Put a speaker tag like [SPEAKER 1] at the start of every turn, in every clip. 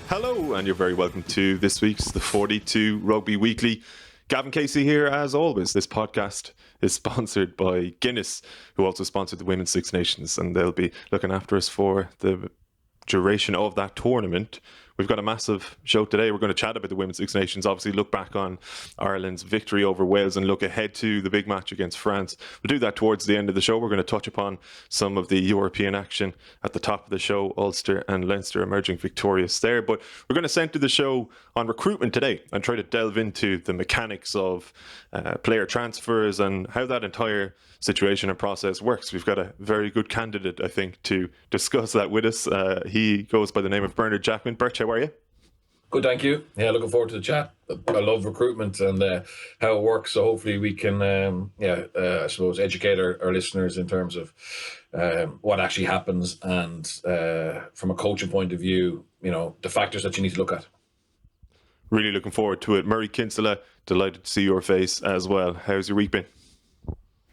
[SPEAKER 1] Hello, and you're very welcome to this week's The 42 Rugby Weekly. Gavin Casey here, as always. This podcast is sponsored by Guinness, who also sponsored the Women's Six Nations, and they'll be looking after us for the duration of that tournament. We've got a massive show today. We're going to chat about the Women's Six Nations, obviously look back on Ireland's victory over Wales and look ahead to the big match against France. We'll do that towards the end of the show. We're going to touch upon some of the European action at the top of the show. Ulster and Leinster emerging victorious there. But we're going to center the show on recruitment today and try to delve into the mechanics of player transfers and how that entire situation and process works. We've got a very good candidate, I think, to discuss that with us. He goes by the name of Bernard Jackman. Birch, how are you?
[SPEAKER 2] Good, thank you. Yeah, looking forward to the chat. I love recruitment and how it works. So hopefully we can, I suppose, educate our listeners in terms of what actually happens and from a coaching point of view, you know, the factors that you need to look at.
[SPEAKER 1] Really looking forward to it. Murray Kinsella, delighted to see your face as well. How's your week been?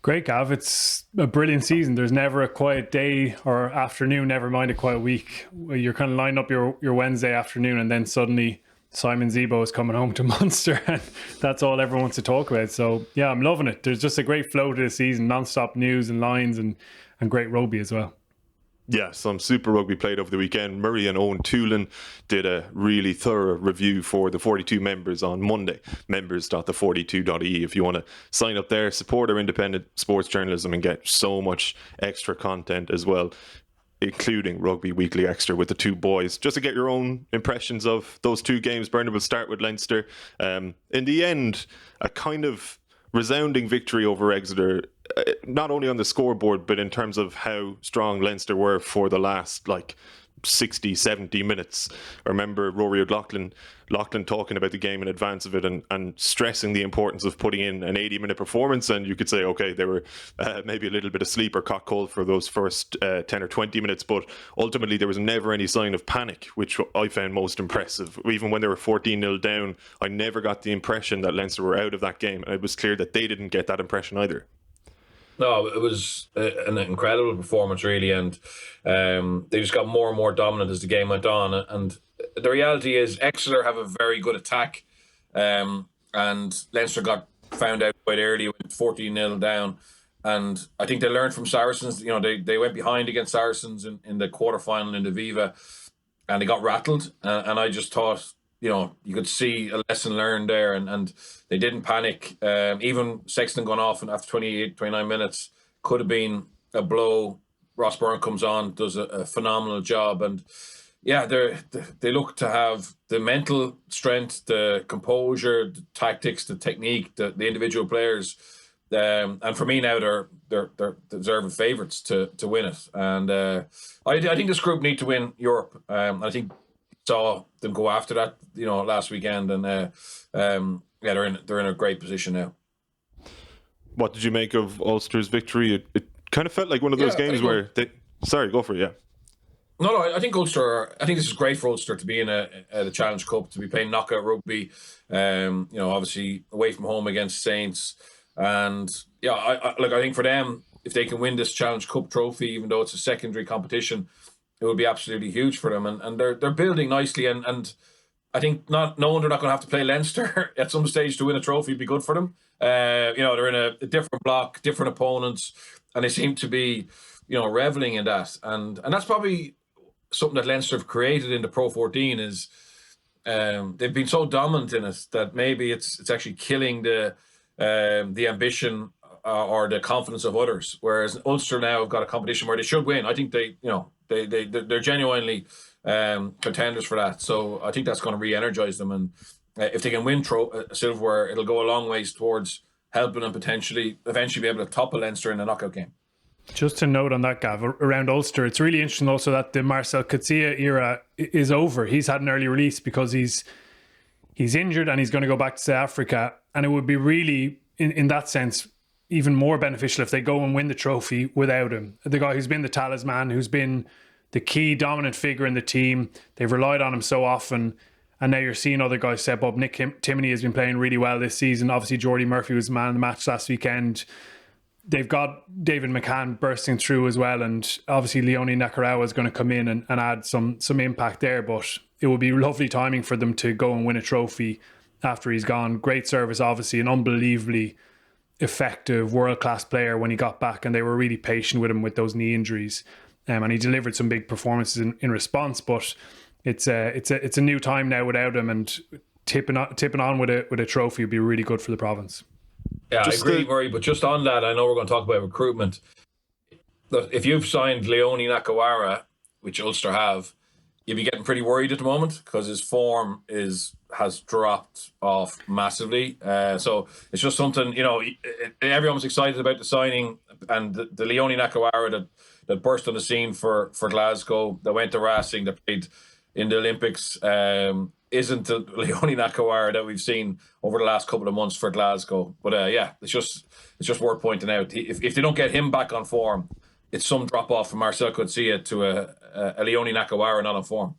[SPEAKER 3] Great, Gav. It's a brilliant season. There's never a quiet day or afternoon, never mind a quiet week. You're kind of lining up your Wednesday afternoon and then suddenly Simon Zebo is coming home to Munster and that's all everyone wants to talk about. So, yeah, I'm loving it. There's just a great flow to the season, non-stop news and lines and great rugby as well.
[SPEAKER 1] Yeah, some super rugby played over the weekend. Murray and Owen Toolin did a really thorough review for the 42 members on Monday. Members.the42.ie. If you want to sign up there, support our independent sports journalism and get so much extra content as well, including Rugby Weekly Extra with the two boys. Just to get your own impressions of those two games, Bernard will start with Leinster. In the end, a kind of resounding victory over Exeter, not only on the scoreboard, but in terms of how strong Leinster were for the last 60, 70 minutes. I remember Rory O'Loughlin talking about the game in advance of it and stressing the importance of putting in an 80-minute performance. And you could say, okay, they were maybe a little bit asleep or caught cold for those first 10 or 20 minutes, but ultimately there was never any sign of panic, which I found most impressive. Even when they were 14-0 down, I never got the impression that Leinster were out of that game, and it was clear that they didn't get that impression either.
[SPEAKER 2] No, it was an incredible performance, really, and they just got more and more dominant as the game went on. And the reality is Exeter have a very good attack, and Leinster got found out quite early, went 14-0 down. And I think they learned from Saracens. You know, they went behind against Saracens in the quarterfinal in the Viva, and they got rattled. And I just thought, you know, you could see a lesson learned there, and they didn't panic. Even Sexton going off and after 28, 29 minutes could have been a blow. Ross Byrne comes on, does a phenomenal job. And yeah, they look to have the mental strength, the composure, the tactics, the technique, the individual players. And for me now, they're deserving favourites to win it. And I think this group need to win Europe. I think saw them go after that, you know, last weekend, and they're in a great position now.
[SPEAKER 1] What did you make of Ulster's victory? It kind of felt like one of those games where they. Sorry, go for it. Yeah.
[SPEAKER 2] No, I think Ulster. I think this is great for Ulster to be in a Challenge Cup, to be playing knockout rugby. You know, obviously away from home against Saints, and yeah, I think for them, if they can win this Challenge Cup trophy, even though it's a secondary competition, it would be absolutely huge for them, and they're building nicely, and I think not knowing they're not going to have to play Leinster at some stage to win a trophy would be good for them. You know, they're in a different block, different opponents, and they seem to be, you know, reveling in that, and that's probably something that Leinster have created in the Pro 14 is they've been so dominant in it that maybe it's actually killing the ambition or the confidence of others. Whereas Ulster now have got a competition where they should win. I think they're genuinely contenders for that. So I think that's going to re-energize them. And if they can win silverware, it'll go a long ways towards helping them potentially eventually be able to topple Leinster in a knockout game.
[SPEAKER 3] Just to note on that, Gav, around Ulster, it's really interesting also that the Marcel Coetzee era is over. He's had an early release because he's injured and he's going to go back to South Africa. And it would be really, in that sense, even more beneficial if they go and win the trophy without him. The guy who's been the talisman, who's been the key dominant figure in the team. They've relied on him so often. And now you're seeing other guys step up. Nick Timoney has been playing really well this season. Obviously, Jordy Murphy was the man of the match last weekend. they've got David McCann bursting through as well, and obviously Leone Nakarawa is going to come in and add some impact there. But it would be lovely timing for them to go and win a trophy after he's gone. Great service, obviously, an unbelievably effective world-class player when he got back, and they were really patient with him with those knee injuries, and he delivered some big performances in response. But it's a new time now without him, and tipping on with a trophy would be really good for the province.
[SPEAKER 2] Yeah, I agree, Murray. But just on that, I know we're going to talk about recruitment. Look, if you've signed Leone Nakawara, which Ulster have, you'd be getting pretty worried at the moment because his form has dropped off massively. So it's just something, everyone's excited about the signing, and the Leone Nakawara that burst on the scene for Glasgow, that went to Racing, that played in the Olympics, isn't the Leone Nakawara that we've seen over the last couple of months for Glasgow. But it's just worth pointing out. If they don't get him back on form, it's some drop off from Marcel Coetzee to a Leone Nakawara not on form.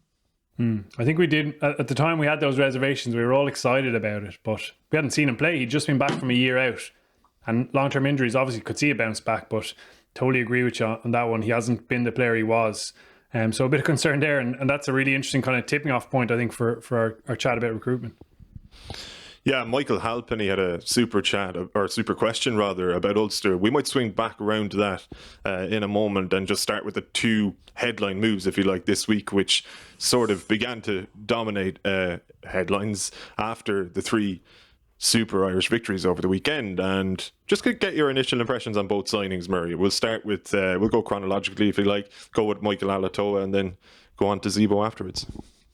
[SPEAKER 3] I think we did at the time we had those reservations. We were all excited about it, but we hadn't seen him play. He'd just been back from a year out, and long-term injuries obviously Coetzee bounce back. But totally agree with you on that one. He hasn't been the player he was. So a bit of concern there, and that's a really interesting kind of tipping off point, I think, for our chat about recruitment.
[SPEAKER 1] Yeah, Michael Halpenny had a super question about Ulster. We might swing back around to that in a moment and just start with the two headline moves, if you like, this week, which sort of began to dominate headlines after the three Super Irish victories over the weekend. And just get your initial impressions on both signings, Murray. We'll start with, we'll go chronologically, if you like, go with Michael Alatoa and then go on to Zebo afterwards.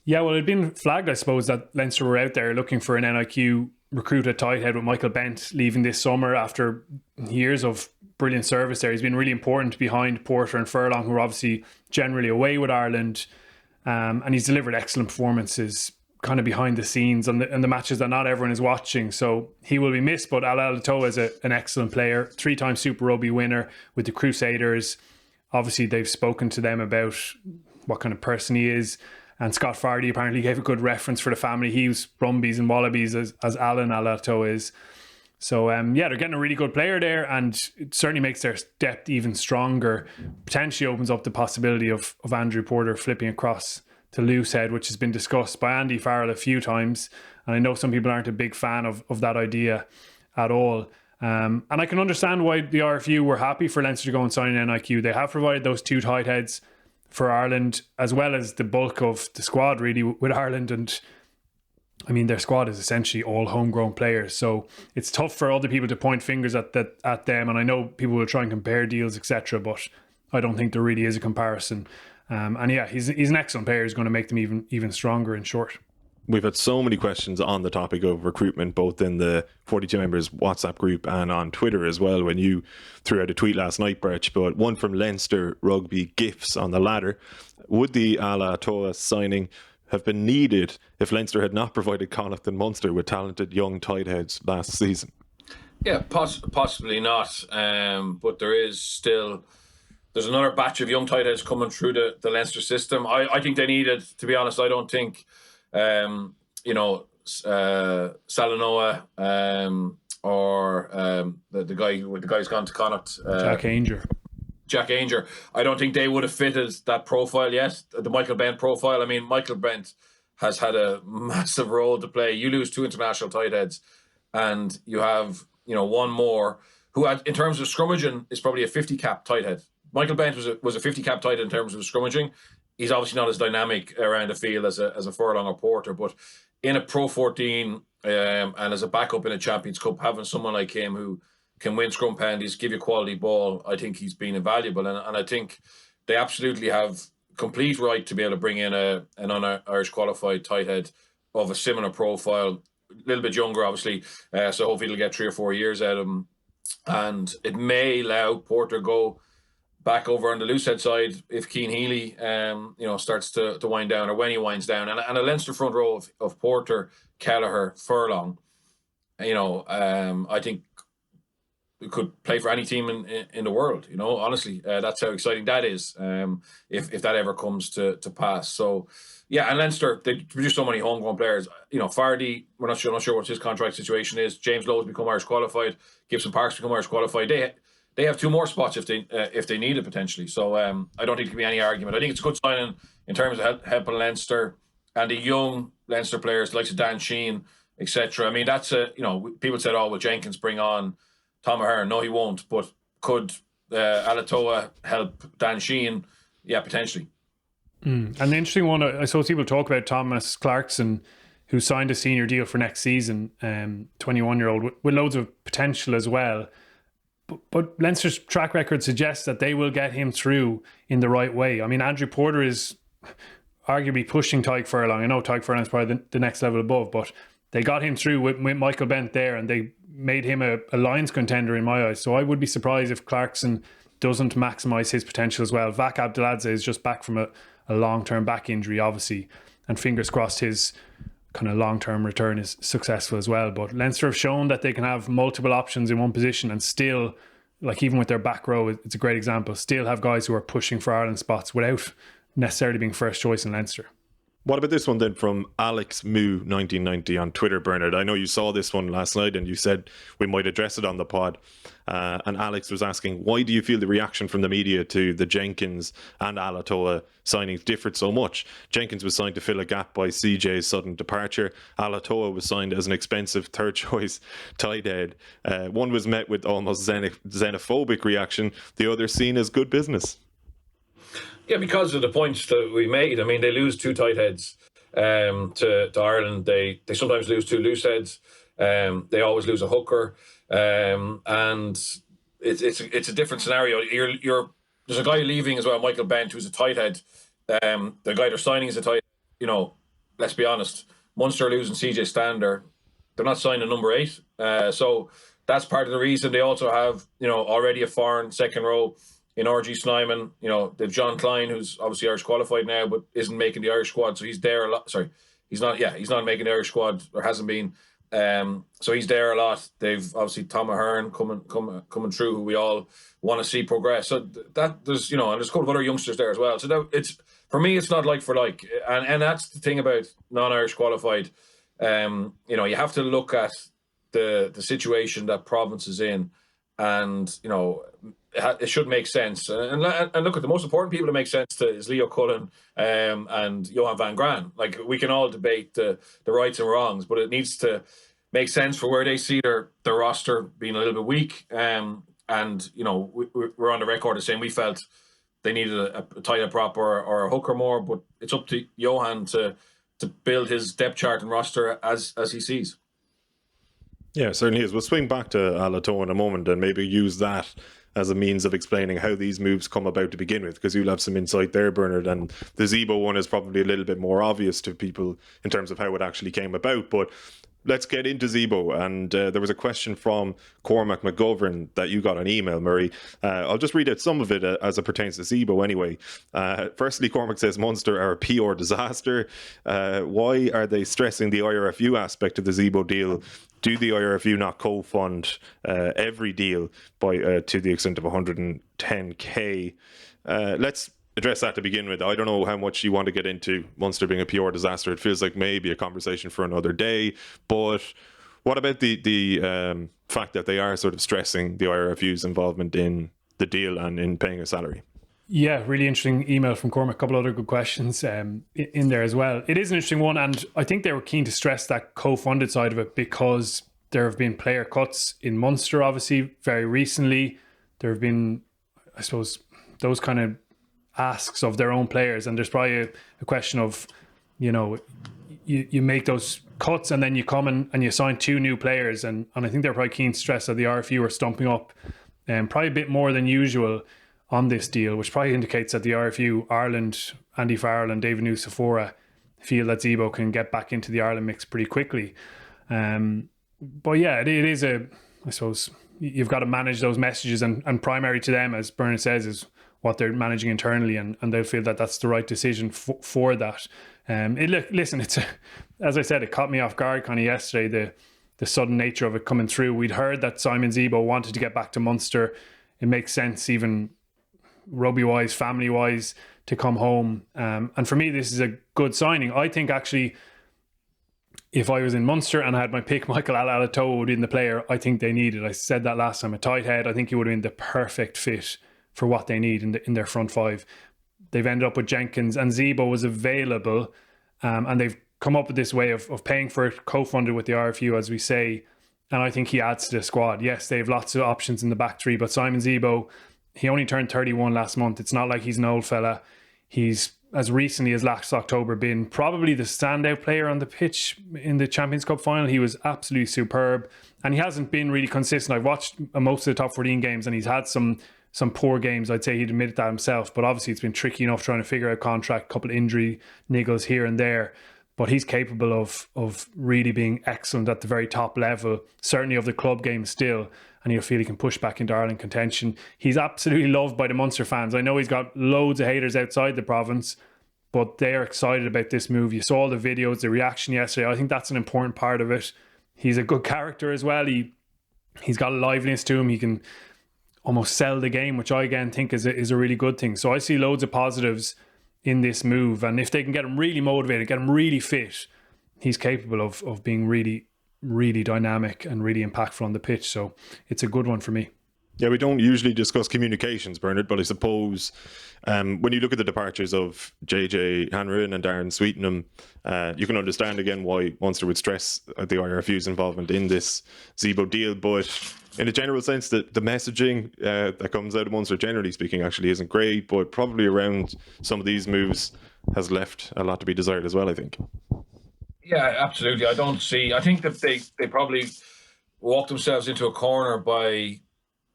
[SPEAKER 3] Yeah, well, it'd been flagged, I suppose, that Leinster were out there looking for an NIQ recruit at tight head with Michael Bent leaving this summer after years of brilliant service there. He's been really important behind Porter and Furlong, who are obviously generally away with Ireland, and he's delivered excellent performances kind of behind the scenes and the matches that not everyone is watching. So he will be missed, but Alatoa is an excellent player, 3-time Super Rugby winner with the Crusaders. Obviously, they've spoken to them about what kind of person he is. And Scott Fardy apparently gave a good reference for the family. He was Brumbies and Wallabies as Alan Alatoa is. So, they're getting a really good player there, and it certainly makes their depth even stronger. Potentially opens up the possibility of Andrew Porter flipping across to Loosehead, which has been discussed by Andy Farrell a few times. And I know some people aren't a big fan of that idea at all. And I can understand why the RFU were happy for Leinster to go and sign an NIQ. They have provided those two tight heads for Ireland, as well as the bulk of the squad really with Ireland. And I mean, their squad is essentially all homegrown players, so it's tough for other people to point fingers at them. And I know people will try and compare deals, etc., but I don't think there really is a comparison. He's an excellent player. He's going to make them even stronger in short.
[SPEAKER 1] We've had so many questions on the topic of recruitment, both in the 42 members WhatsApp group and on Twitter as well, when you threw out a tweet last night, Birch. But one from Leinster Rugby Gifts on the ladder. Would the Alatoa signing have been needed if Leinster had not provided Connacht and Munster with talented young tight heads last season?
[SPEAKER 2] Yeah, possibly not. But there's another batch of young tight heads coming through the Leinster system. I think they needed, to be honest, I don't think Salanoa or the guy's gone to Connacht, Jack Ainger. I don't think they would have fitted that profile yet, the Michael Bent profile. I mean, Michael Bent has had a massive role to play. You lose two international tight heads, and you have one more who, in terms of scrummaging, is probably a 50 cap tight head. Michael Bent was a 50 cap tight head in terms of scrummaging. He's obviously not as dynamic around the field as a Furlong or Porter, but in a Pro 14 and as a backup in a Champions Cup, having someone like him who can win scrum penalties, give you quality ball, I think he's been invaluable. And I think they absolutely have complete right to be able to bring in an un-Irish qualified tight head of a similar profile, a little bit younger, obviously. So hopefully he'll get 3 or 4 years out of him. And it may allow Porter go back over on the Loosehead side if Cian Healy, starts to wind down, or when he winds down, and a Leinster front row of Porter, Kelleher, Furlong. I think we could play for any team in the world. Honestly, that's how exciting that is. If that ever comes to pass. So yeah, and Leinster, they produce so many homegrown players. Fardy, we're not sure what his contract situation is. James Lowe's become Irish qualified. Gibson Park's become Irish qualified. They they have 2 more spots if they need it potentially. So I don't think there can be any argument. I think it's a good signing in terms of helping Leinster and the young Leinster players like Dan Sheehan, etc. I mean, that's people said, oh, will Jenkins bring on Tom Ahern? No, he won't. But could Alatoa help Dan Sheehan? Yeah, potentially.
[SPEAKER 3] And the interesting one, I suppose people talk about Thomas Clarkson, who signed a senior deal for next season, 21-year-old, with loads of potential as well. But Leinster's track record suggests that they will get him through in the right way. I mean, Andrew Porter is arguably pushing Tadhg Furlong. I know Tadhg Furlong's probably the next level above, but they got him through with Michael Bent there, and they made him a Lions contender in my eyes. So I would be surprised if Clarkson doesn't maximise his potential as well. Vak Abdeladze is just back from a long-term back injury, obviously, and fingers crossed his kind of long-term return is successful as well. But Leinster have shown that they can have multiple options in one position and still, like even with their back row, it's a great example, still have guys who are pushing for Ireland spots without necessarily being first choice in Leinster.
[SPEAKER 1] What about this one then from Alex Moo 1990 on Twitter, Bernard? I know you saw this one last night and you said we might address it on the pod. And Alex was asking, why do you feel the reaction from the media to the Jenkins and Alatoa signings differed so much? Jenkins was signed to fill a gap by CJ's sudden departure. Alatoa was signed as an expensive third choice tight head. One was met with almost xenophobic reaction, the other seen as good business.
[SPEAKER 2] Yeah, because of the points that we made. I mean, they lose 2 tight heads to Ireland. They sometimes lose 2 loose heads. They always lose a hooker, and it's a different scenario. There's a guy leaving as well, Michael Bent, who's a tight head. The guy they're signing is a tight. Let's be honest. Munster losing CJ Stander, they're not signing number 8. So that's part of the reason. They also have already a foreign second row in RG Snyman. They've John Klein, who's obviously Irish qualified now, but isn't making the Irish squad. So he's there a lot. Sorry, he's not making the Irish squad, or hasn't been. So he's there a lot. They've obviously Tom Ahern coming through, who we all want to see progress. So that there's and there's a couple of other youngsters there as well. So that it's, for me, it's not like for like, and that's the thing about non-Irish qualified. You have to look at the situation that province is in, and it should make sense. And look, at the most important people to make sense to is Leo Cullen and Johan van Graan. Like, we can all debate the rights and wrongs, but it needs to make sense for where they see their roster being a little bit weak. And we're on the record as saying we felt they needed a tight head prop or a hooker more, but it's up to Johan to build his depth chart and roster as he sees.
[SPEAKER 1] Yeah, it certainly is. We'll swing back to Alatoa in a moment and maybe use that as a means of explaining how these moves come about to begin with, because you'll have some insight there, Bernard. And the Zebo one is probably a little bit more obvious to people in terms of how it actually came about. But let's get into Zebo. And there was a question from Cormac McGovern that you got an email, Murray. I'll just read out some of it as it pertains to Zebo anyway. Firstly, Cormac says Munster are a PR disaster. Why are they stressing the IRFU aspect of the Zebo deal? Do the IRFU not co-fund every deal by to the extent of 110k? Let's address that to begin with. I don't know how much you want to get into Munster being a PR disaster. It feels like maybe a conversation for another day. But what about the fact that they are sort of stressing the IRFU's involvement in the deal and in paying a salary?
[SPEAKER 3] Yeah, really interesting email from Cormac. A couple other good questions in there as well. It is an interesting one, and I think they were keen to stress that co-funded side of it because there have been player cuts in Munster, obviously, very recently. There have been, I suppose, those kind of asks of their own players, and there's probably a question of, you make those cuts and then you come and you sign 2 new players, and I think they're probably keen to stress that the RFU are stumping up probably a bit more than usual on this deal, which probably indicates that the RFU, Ireland, Andy Farrell and David Nusafora feel that Zebo can get back into the Ireland mix pretty quickly. But yeah, it is I suppose, you've got to manage those messages, and primary to them, as Bernard says, is what they're managing internally, and they'll feel that that's the right decision for that. Listen, as I said, it caught me off guard kind of yesterday, the sudden nature of it coming through. We'd heard that Simon Zebo wanted to get back to Munster. It makes sense, even rugby-wise, family-wise, to come home. And for me, this is a good signing. I think actually if I was in Munster and I had my pick, Michael Alatoa would be the player I think they needed. I said that last time. A tight head, I think he would have been the perfect fit for what they need in their front five. They've ended up with Jenkins, and Zebo was available, and they've come up with this way of paying for it, co-funded with the RFU, as we say, and I think he adds to the squad. Yes, they have lots of options in the back three, but Simon Zebo, he only turned 31 last month. It's not like he's an old fella. He's, as recently as last October, been probably the standout player on the pitch in the Champions Cup final. He was absolutely superb, and he hasn't been really consistent. I've watched most of the top 14 games, and he's had some poor games. I'd say he'd admitted that himself, but obviously it's been tricky enough trying to figure out contract, couple injury niggles here and there. But he's capable of really being excellent at the very top level, certainly of the club game still, and he'll feel he can push back into Ireland contention. He's absolutely loved by the Munster fans. I know he's got loads of haters outside the province, but they're excited about this move. You saw the videos, the reaction yesterday. I think that's an important part of it. He's a good character as well. He's got a liveliness to him. He can almost sell the game, which I again think is a really good thing. So I see loads of positives in this move, and if they can get him really motivated, get him really fit, he's capable of being really, really dynamic and really impactful on the pitch. So it's a good one for me.
[SPEAKER 1] Yeah, we don't usually discuss communications, Bernard, but I suppose when you look at the departures of JJ Hanrahan and Darren Sweetenham, you can understand again why Munster would stress the IRFU's involvement in this Zebo deal. But in a general sense, the messaging that comes out of Munster, generally speaking, actually isn't great, but probably around some of these moves has left a lot to be desired as well, I think.
[SPEAKER 2] Yeah, absolutely. I think that they probably walked themselves into a corner by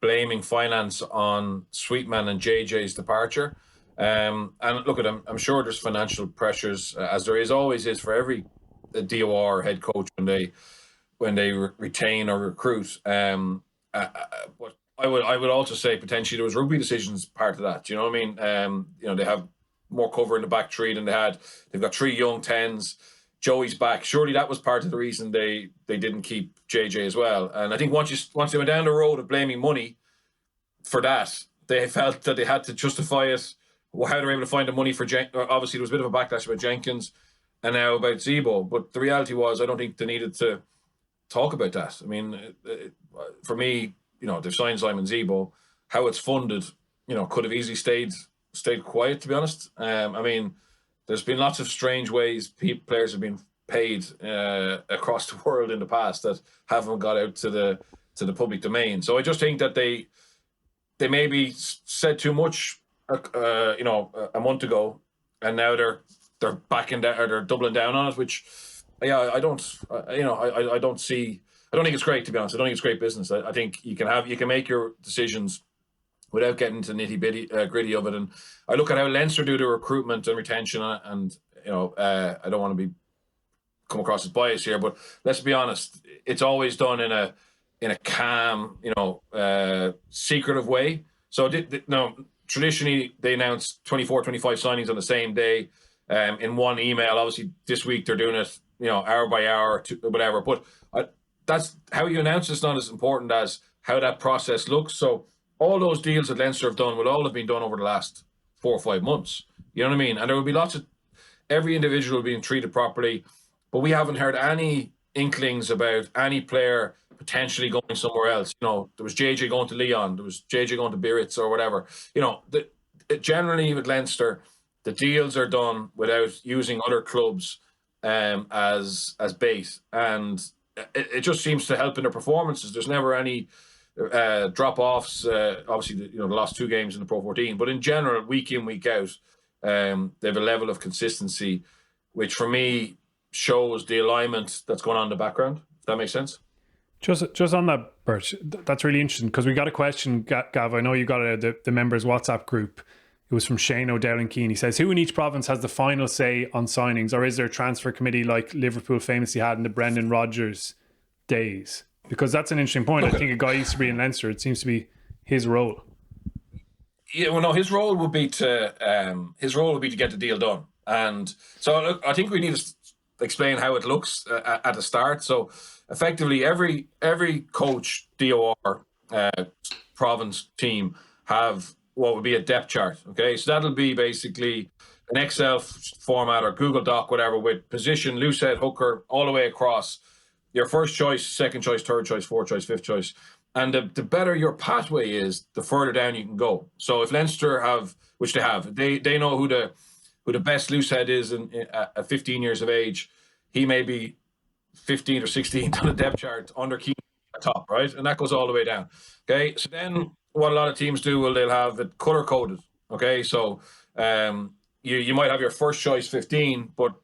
[SPEAKER 2] blaming finance on Sweetman and JJ's departure. And look at them, I'm sure there's financial pressures, as there always is for every DOR head coach when they retain or recruit. But I would also say potentially there was rugby decisions part of that. Do you know what I mean? They have more cover in the back three than they had. They've got 3 young 10s. Joey's back. Surely that was part of the reason they didn't keep JJ as well. And I think once they went down the road of blaming money for that, they felt that they had to justify it. How they were able to find the money for obviously there was a bit of a backlash about Jenkins and now about Zebo. But the reality was, I don't think they needed to talk about that. I mean, for me, they've signed Simon Zebo. How it's funded, could have easily stayed quiet, to be honest. I mean, there's been lots of strange ways players have been paid across the world in the past that haven't got out to the public domain. So I just think that they maybe said too much, a month ago, and now they're backing down, or they're doubling down on it. Which, yeah, I don't think it's great, to be honest. I don't think it's great business. I think you can make your decisions without getting into nitty gritty of it. And I look at how Leinster do the recruitment and retention, and I don't want to come across as biased here, but let's be honest, it's always done in a calm, secretive way. So traditionally they announce 24, 25 signings on the same day in one email. Obviously this week they're doing it, hour by hour, whatever. But that's how you announce it's not as important as how that process looks. So all those deals that Leinster have done will all have been done over the last 4 or 5 months. You know what I mean? And there will be every individual being treated properly, but we haven't heard any inklings about any player potentially going somewhere else. There was JJ going to Leon, there was JJ going to Biarritz or whatever. Generally with Leinster, the deals are done without using other clubs as bait, and it just seems to help in their performances. There's never any drop-offs. Obviously, the last 2 games in the Pro 14, but in general, week in, week out, they have a level of consistency, which for me shows the alignment that's going on in the background. If that makes sense.
[SPEAKER 3] Just on that, Bert, that's really interesting, because we got a question, Gav. I know you got the members WhatsApp group. It was from Shane O'Dowling Keane. He says, who in each province has the final say on signings, or is there a transfer committee like Liverpool famously had in the Brendan Rodgers days? Because that's an interesting point. Okay. I think a guy used to be in Leinster. It seems to be his role.
[SPEAKER 2] Yeah, well, no, his role would be to get the deal done. And so look, I think we need to explain how it looks at the start. So effectively, every coach, DOR, province team have what would be a depth chart. Okay, so that'll be basically an Excel format or Google Doc, whatever, with position, loosehead, hooker, all the way across. Your first choice, second choice, third choice, fourth choice, fifth choice. And the better your pathway is, the further down you can go. So if Leinster have, which they have, they know who the best loosehead is at 15 years of age. He may be 15 or 16 on the depth chart under Keane at top, right? And that goes all the way down. Okay, so then what a lot of teams do, they'll have it color coded. Okay, so you might have your first choice 15, but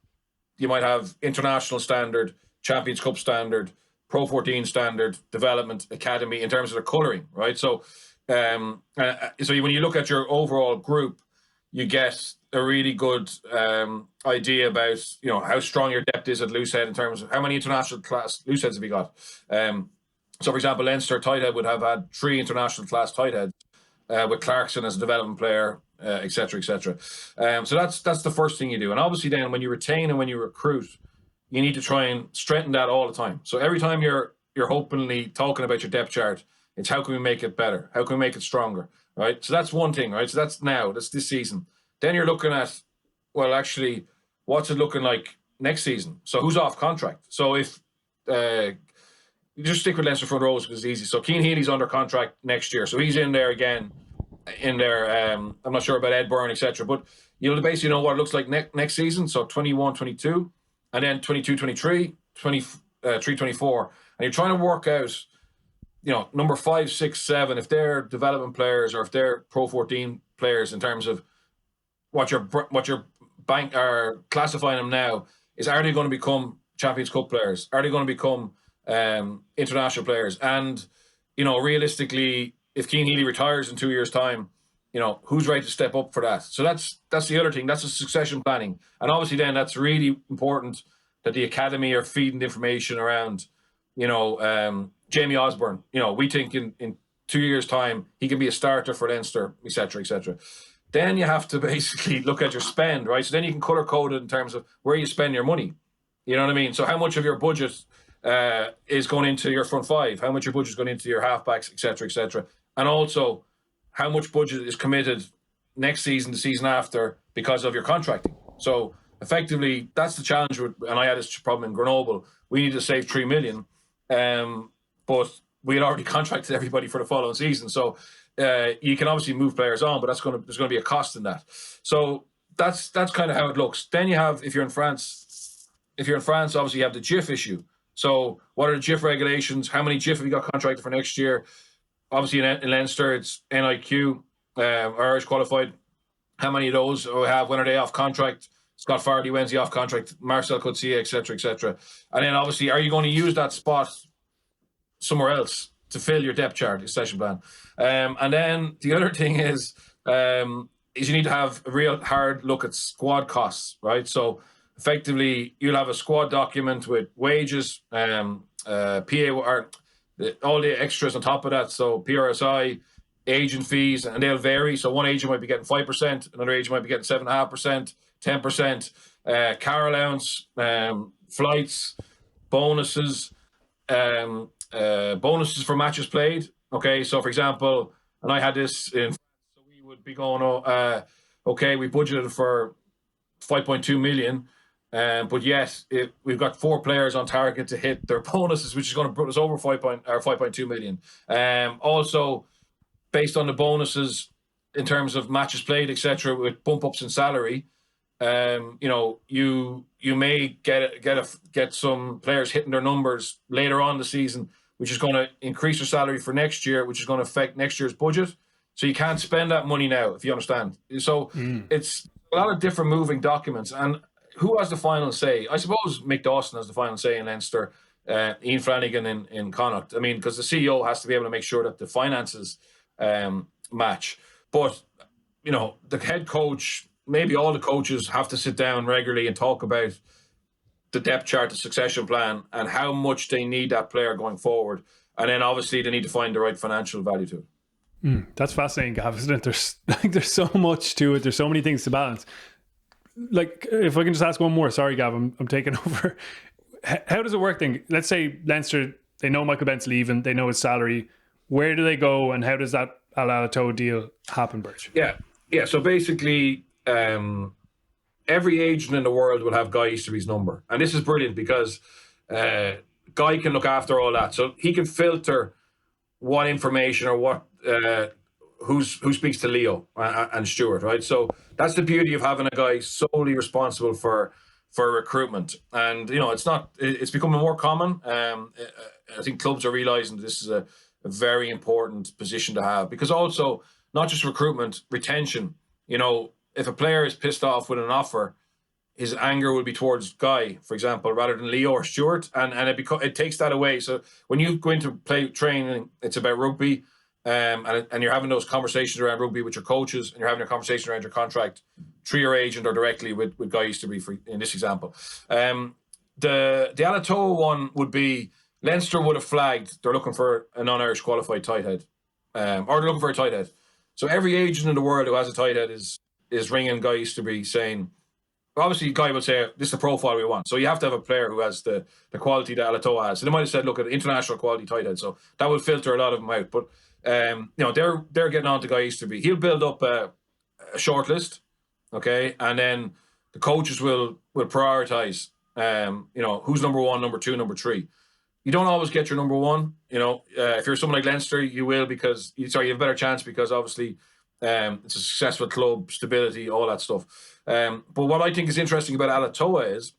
[SPEAKER 2] you might have international standard, Champions Cup standard, Pro 14 standard, development, academy in terms of the colouring, right? So, so when you look at your overall group, you get a really good idea about how strong your depth is at loosehead in terms of how many international class looseheads have you got. So, for example, Leinster tighthead would have had 3 international class tightheads with Clarkson as a development player, etc., etc. So that's the first thing you do, and obviously then when you retain and when you recruit, you need to try and strengthen that all the time. So every time you're openly talking about your depth chart, it's how can we make it better? How can we make it stronger? Right? So that's one thing, right? So that's this season. Then you're looking at, well, actually, what's it looking like next season? So who's off contract? So if you just stick with Leinster front rows because it's easy. So Cian Healy's under contract next year. So he's in there again, in there. I'm not sure about Ed Byrne, etc. But you'll basically know what it looks like next season. So 21-22. And then 22-23, 23-24. And you're trying to work out, number 5, 6, 7, if they're development players or if they're Pro 14 players in terms of what your bank are classifying them now, is are they going to become Champions Cup players? Are they going to become international players? And, realistically, if Cian Healy retires in 2 years' time, who's ready to step up for that? So that's the other thing. That's the succession planning. And obviously then that's really important that the academy are feeding the information around, Jamie Osborne. We think in 2 years' time, he can be a starter for Leinster, etc., etc. Then you have to basically look at your spend, right? So then you can color code it in terms of where you spend your money. You know what I mean? So how much of your budget is going into your front five? How much of your budget is going into your halfbacks, etc., etc. And also, how much budget is committed next season, the season after, because of your contracting. So effectively, that's the challenge with, and I had this problem in Grenoble. We need to save 3 million, but we had already contracted everybody for the following season. So you can obviously move players on, but there's going to be a cost in that. So that's kind of how it looks. Then you have, if you're in France, obviously you have the GIF issue. So what are the GIF regulations? How many GIF have you got contracted for next year? Obviously, in Leinster, it's NIQ, Irish qualified. How many of those do we have? When are they off contract? Scott Fardy, when's he off contract? Marcel Coetzee, etc., etc. And then, obviously, are you going to use that spot somewhere else to fill your depth chart, your session plan? And then the other thing is you need to have a real hard look at squad costs, right? So, effectively, you'll have a squad document with wages, PA, or all the extras on top of that. So PRSI, agent fees, and they'll vary. So one agent might be getting 5%, another agent might be getting 7.5%, 10%, car allowance, flights, bonuses, bonuses for matches played. Okay, so for example, and I had this in, so we would be going, okay, we budgeted for 5.2 million. But yet, we've got 4 players on target to hit their bonuses, which is going to put us over 5.2 million. Also, based on the bonuses in terms of matches played, etc., with bump ups in salary, you may get some players hitting their numbers later on in the season, which is going to increase your salary for next year, which is going to affect next year's budget. So you can't spend that money now, if you understand. So it's a lot of different moving documents. And who has the final say? I suppose Mick Dawson has the final say in Leinster, Ian Flanagan in Connacht. I mean, because the CEO has to be able to make sure that the finances match. But, the head coach, maybe all the coaches have to sit down regularly and talk about the depth chart, the succession plan, and how much they need that player going forward. And then obviously they need to find the right financial value to it.
[SPEAKER 3] That's fascinating, Gav, isn't it? There's so much to it. There's so many things to balance. Like, if I can just ask one more, sorry, Gav, I'm taking over. How does it work then? Let's say Leinster, they know Michael Bent's leaving, they know his salary. Where do they go, and how does that Alalato deal happen, Birch?
[SPEAKER 2] Yeah. So basically, every agent in the world will have Guy Easterby's number. And this is brilliant because Guy can look after all that. So he can filter what information or what who speaks to Leo and Stuart, right? So that's the beauty of having a guy solely responsible for recruitment. And it's becoming more common. I think clubs are realizing this is a very important position to have, because also not just recruitment, retention. If a player is pissed off with an offer, his anger will be towards Guy, for example, rather than Leo or Stuart, and it takes that away. So when you go into play training, it's about rugby, and you're having those conversations around rugby with your coaches, and you're having a conversation around your contract through your agent or directly with Guy Easterby, in this example. The Alatoa one would be Leinster would have flagged they're looking for a non-Irish qualified tight head, or they're looking for a tight head. So every agent in the world who has a tight head is ringing Guy Easterby saying, obviously Guy would say, this is the profile we want. So you have to have a player who has the quality that Alatoa has. So they might have said, look at international quality tight head. So that would filter a lot of them out. But they're getting on to Guy Easterby. He'll build up a short list, okay, and then the coaches will prioritize. Who's number one, number two, number three. You don't always get your number one. If you're someone like Leinster, you will because you have a better chance because obviously it's a successful club, stability, all that stuff. But what I think is interesting about Alatoa is,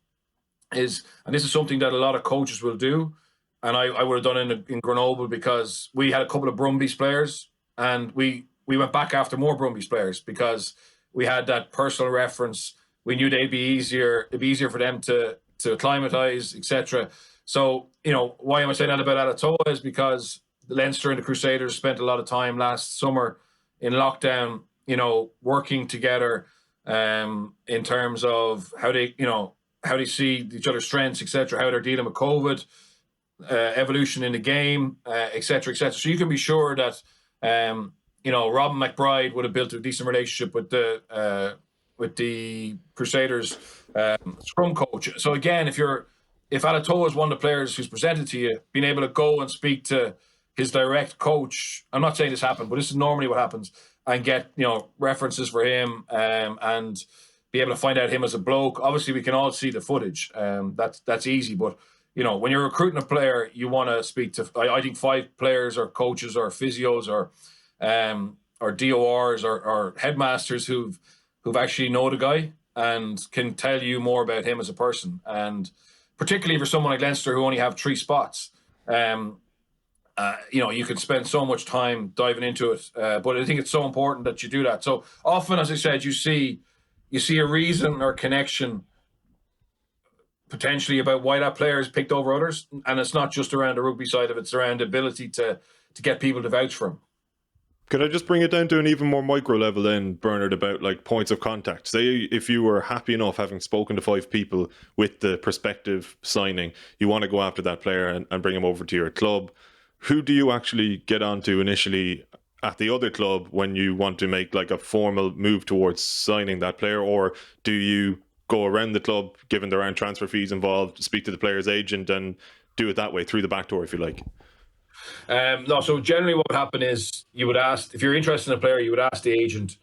[SPEAKER 2] and this is something that a lot of coaches will do, and I would have done in Grenoble, because we had a couple of Brumbies players, and we went back after more Brumbies players because we had that personal reference. We knew it'd be easier for them to acclimatise, etc. So, why am I saying that about Alatoa is because the Leinster and the Crusaders spent a lot of time last summer in lockdown, working together in terms of how they see each other's strengths, etc., how they're dealing with COVID, evolution in the game, etc., etc. So you can be sure that Robin McBride would have built a decent relationship with the Crusaders scrum coach. So again, if Alatoa is one of the players who's presented to you, being able to go and speak to his direct coach, I'm not saying this happened, but this is normally what happens, and get references for him and be able to find out him as a bloke. Obviously, we can all see the footage. That's easy, but when you're recruiting a player, you want to speak to. I think 5 players or coaches or physios or DORs or headmasters who've actually know the guy and can tell you more about him as a person. And particularly for someone like Leinster who only have 3 spots, you can spend so much time diving into it. But I think it's so important that you do that. So often, as I said, you see a reason or connection potentially about why that player is picked over others. And it's not just around the rugby side of it, it's around the ability to get people to vouch for him.
[SPEAKER 1] Could I just bring it down to an even more micro level then, Bernard, about like points of contact? Say if you were happy enough having spoken to 5 people with the prospective signing, you want to go after that player and bring him over to your club. Who do you actually get onto initially at the other club when you want to make like a formal move towards signing that player? Or do you go around the club, given there aren't transfer fees involved, speak to the player's agent and do it that way, through the back door, if you like?
[SPEAKER 2] No, so generally what would happen is you would ask, if you're interested in a player, you would ask the agent,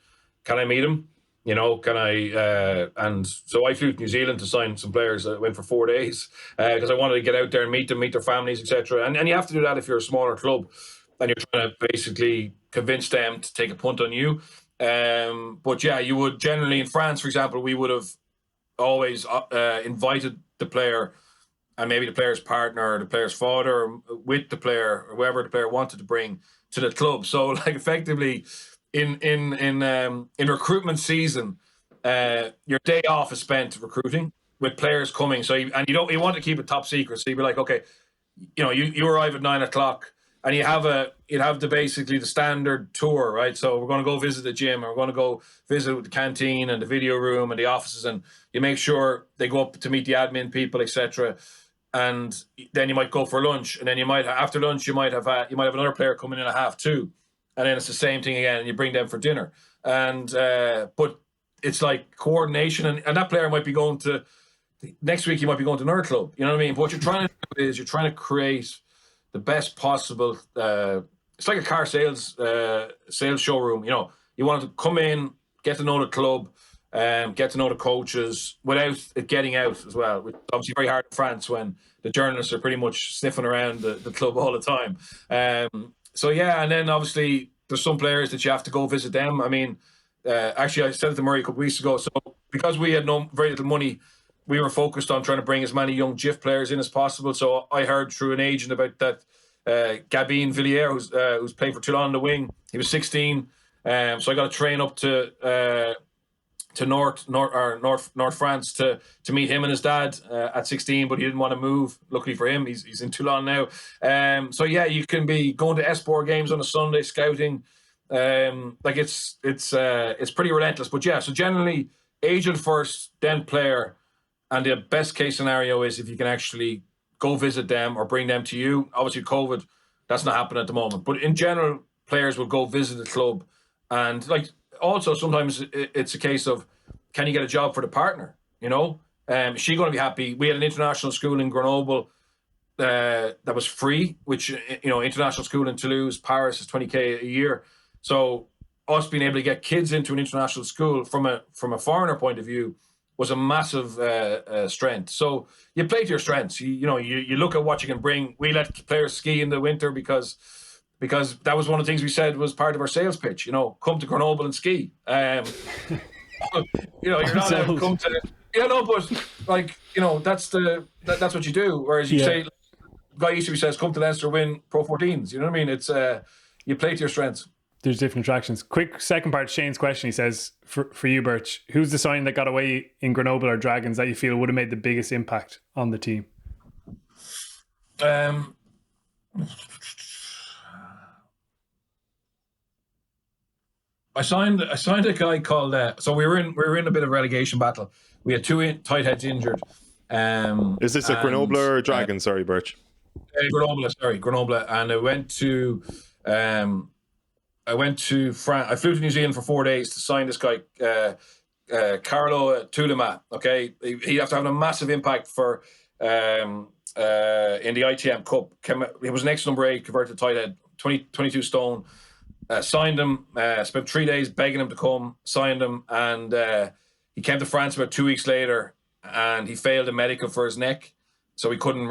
[SPEAKER 2] can I meet him? Can I, and so I flew to New Zealand to sign some players. I went for 4 days because I wanted to get out there and meet them, meet their families, etc. And you have to do that if you're a smaller club and you're trying to basically convince them to take a punt on you. But yeah, you would generally, in France, for example, we would have always invited the player and maybe the player's partner or the player's father with the player or whoever the player wanted to bring to the club. So like effectively in recruitment season, your day off is spent recruiting with players coming. So you want to keep it top secret. So you'd be like, okay, you arrive at 9 o'clock and you'd have basically the standard tour, right? So we're going to go visit the gym, or we're going to go visit the canteen and the video room and the offices, and you make sure they go up to meet the admin people, etc. And then you might go for lunch, and then after lunch you might have another player coming in at 2:30, and then it's the same thing again, and you bring them for dinner. And but it's like coordination, and that player might be going to next week. You might be going to another club. You know what I mean? But what you're trying to do is you're trying to create the best possible. It's like a car sales showroom. You want to come in, get to know the club, get to know the coaches without it getting out as well, which is obviously very hard in France when the journalists are pretty much sniffing around the club all the time. So yeah, and then obviously there's some players that you have to go visit them. I mean, actually I said it to Murray a couple of weeks ago, so because we had very little money, we were focused on trying to bring as many young GIF players in as possible. So I heard through an agent about that Gavan Villiers, who's playing for Toulon on the wing. He was 16, so I got to train up to North France to meet him and his dad at 16, but he didn't want to move. Luckily for him, he's in Toulon now. So yeah, you can be going to Esport games on a Sunday, scouting. Like it's pretty relentless. But yeah, so generally agent first, then player, and the best case scenario is if you can actually go visit them or bring them to you. Obviously, COVID, that's not happening at the moment. But in general, players will go visit the club, and like. Also, sometimes it's a case of, can you get a job for the partner? You know, is she going to be happy? We had an international school in Grenoble that was free, which, you know, international school in Toulouse, Paris is 20k a year. So us being able to get kids into an international school from a foreigner point of view was a massive strength. So you play to your strengths. You look at what you can bring. We let players ski in the winter because that was one of the things we said was part of our sales pitch. You know, come to Grenoble and ski. You know, you're not allowed to come to. Yeah, no, but like, you know, that's what you do. Whereas you say, Guy Easterby says, come to Leinster, win Pro 14s. You know what I mean? It's you play to your strengths.
[SPEAKER 3] There's different attractions. Quick second part, Shane's question. He says, for you, Birch, who's the sign that got away in Grenoble or Dragons that you feel would have made the biggest impact on the team?
[SPEAKER 2] I signed a guy called. So we were in a bit of relegation battle. We had two tight heads injured.
[SPEAKER 1] Is this a Grenoble or Dragon? Sorry, Birch.
[SPEAKER 2] Grenoble. And I went to France. I flew to New Zealand for 4 days to sign this guy, Carlo Tulima. Okay, he have to have a massive impact for in the ITM Cup. He was next number 8, converted to tight head, 22 stone. Signed him, spent 3 days begging him to come, signed him, and he came to France about 2 weeks later, and he failed a medical for his neck, so we couldn't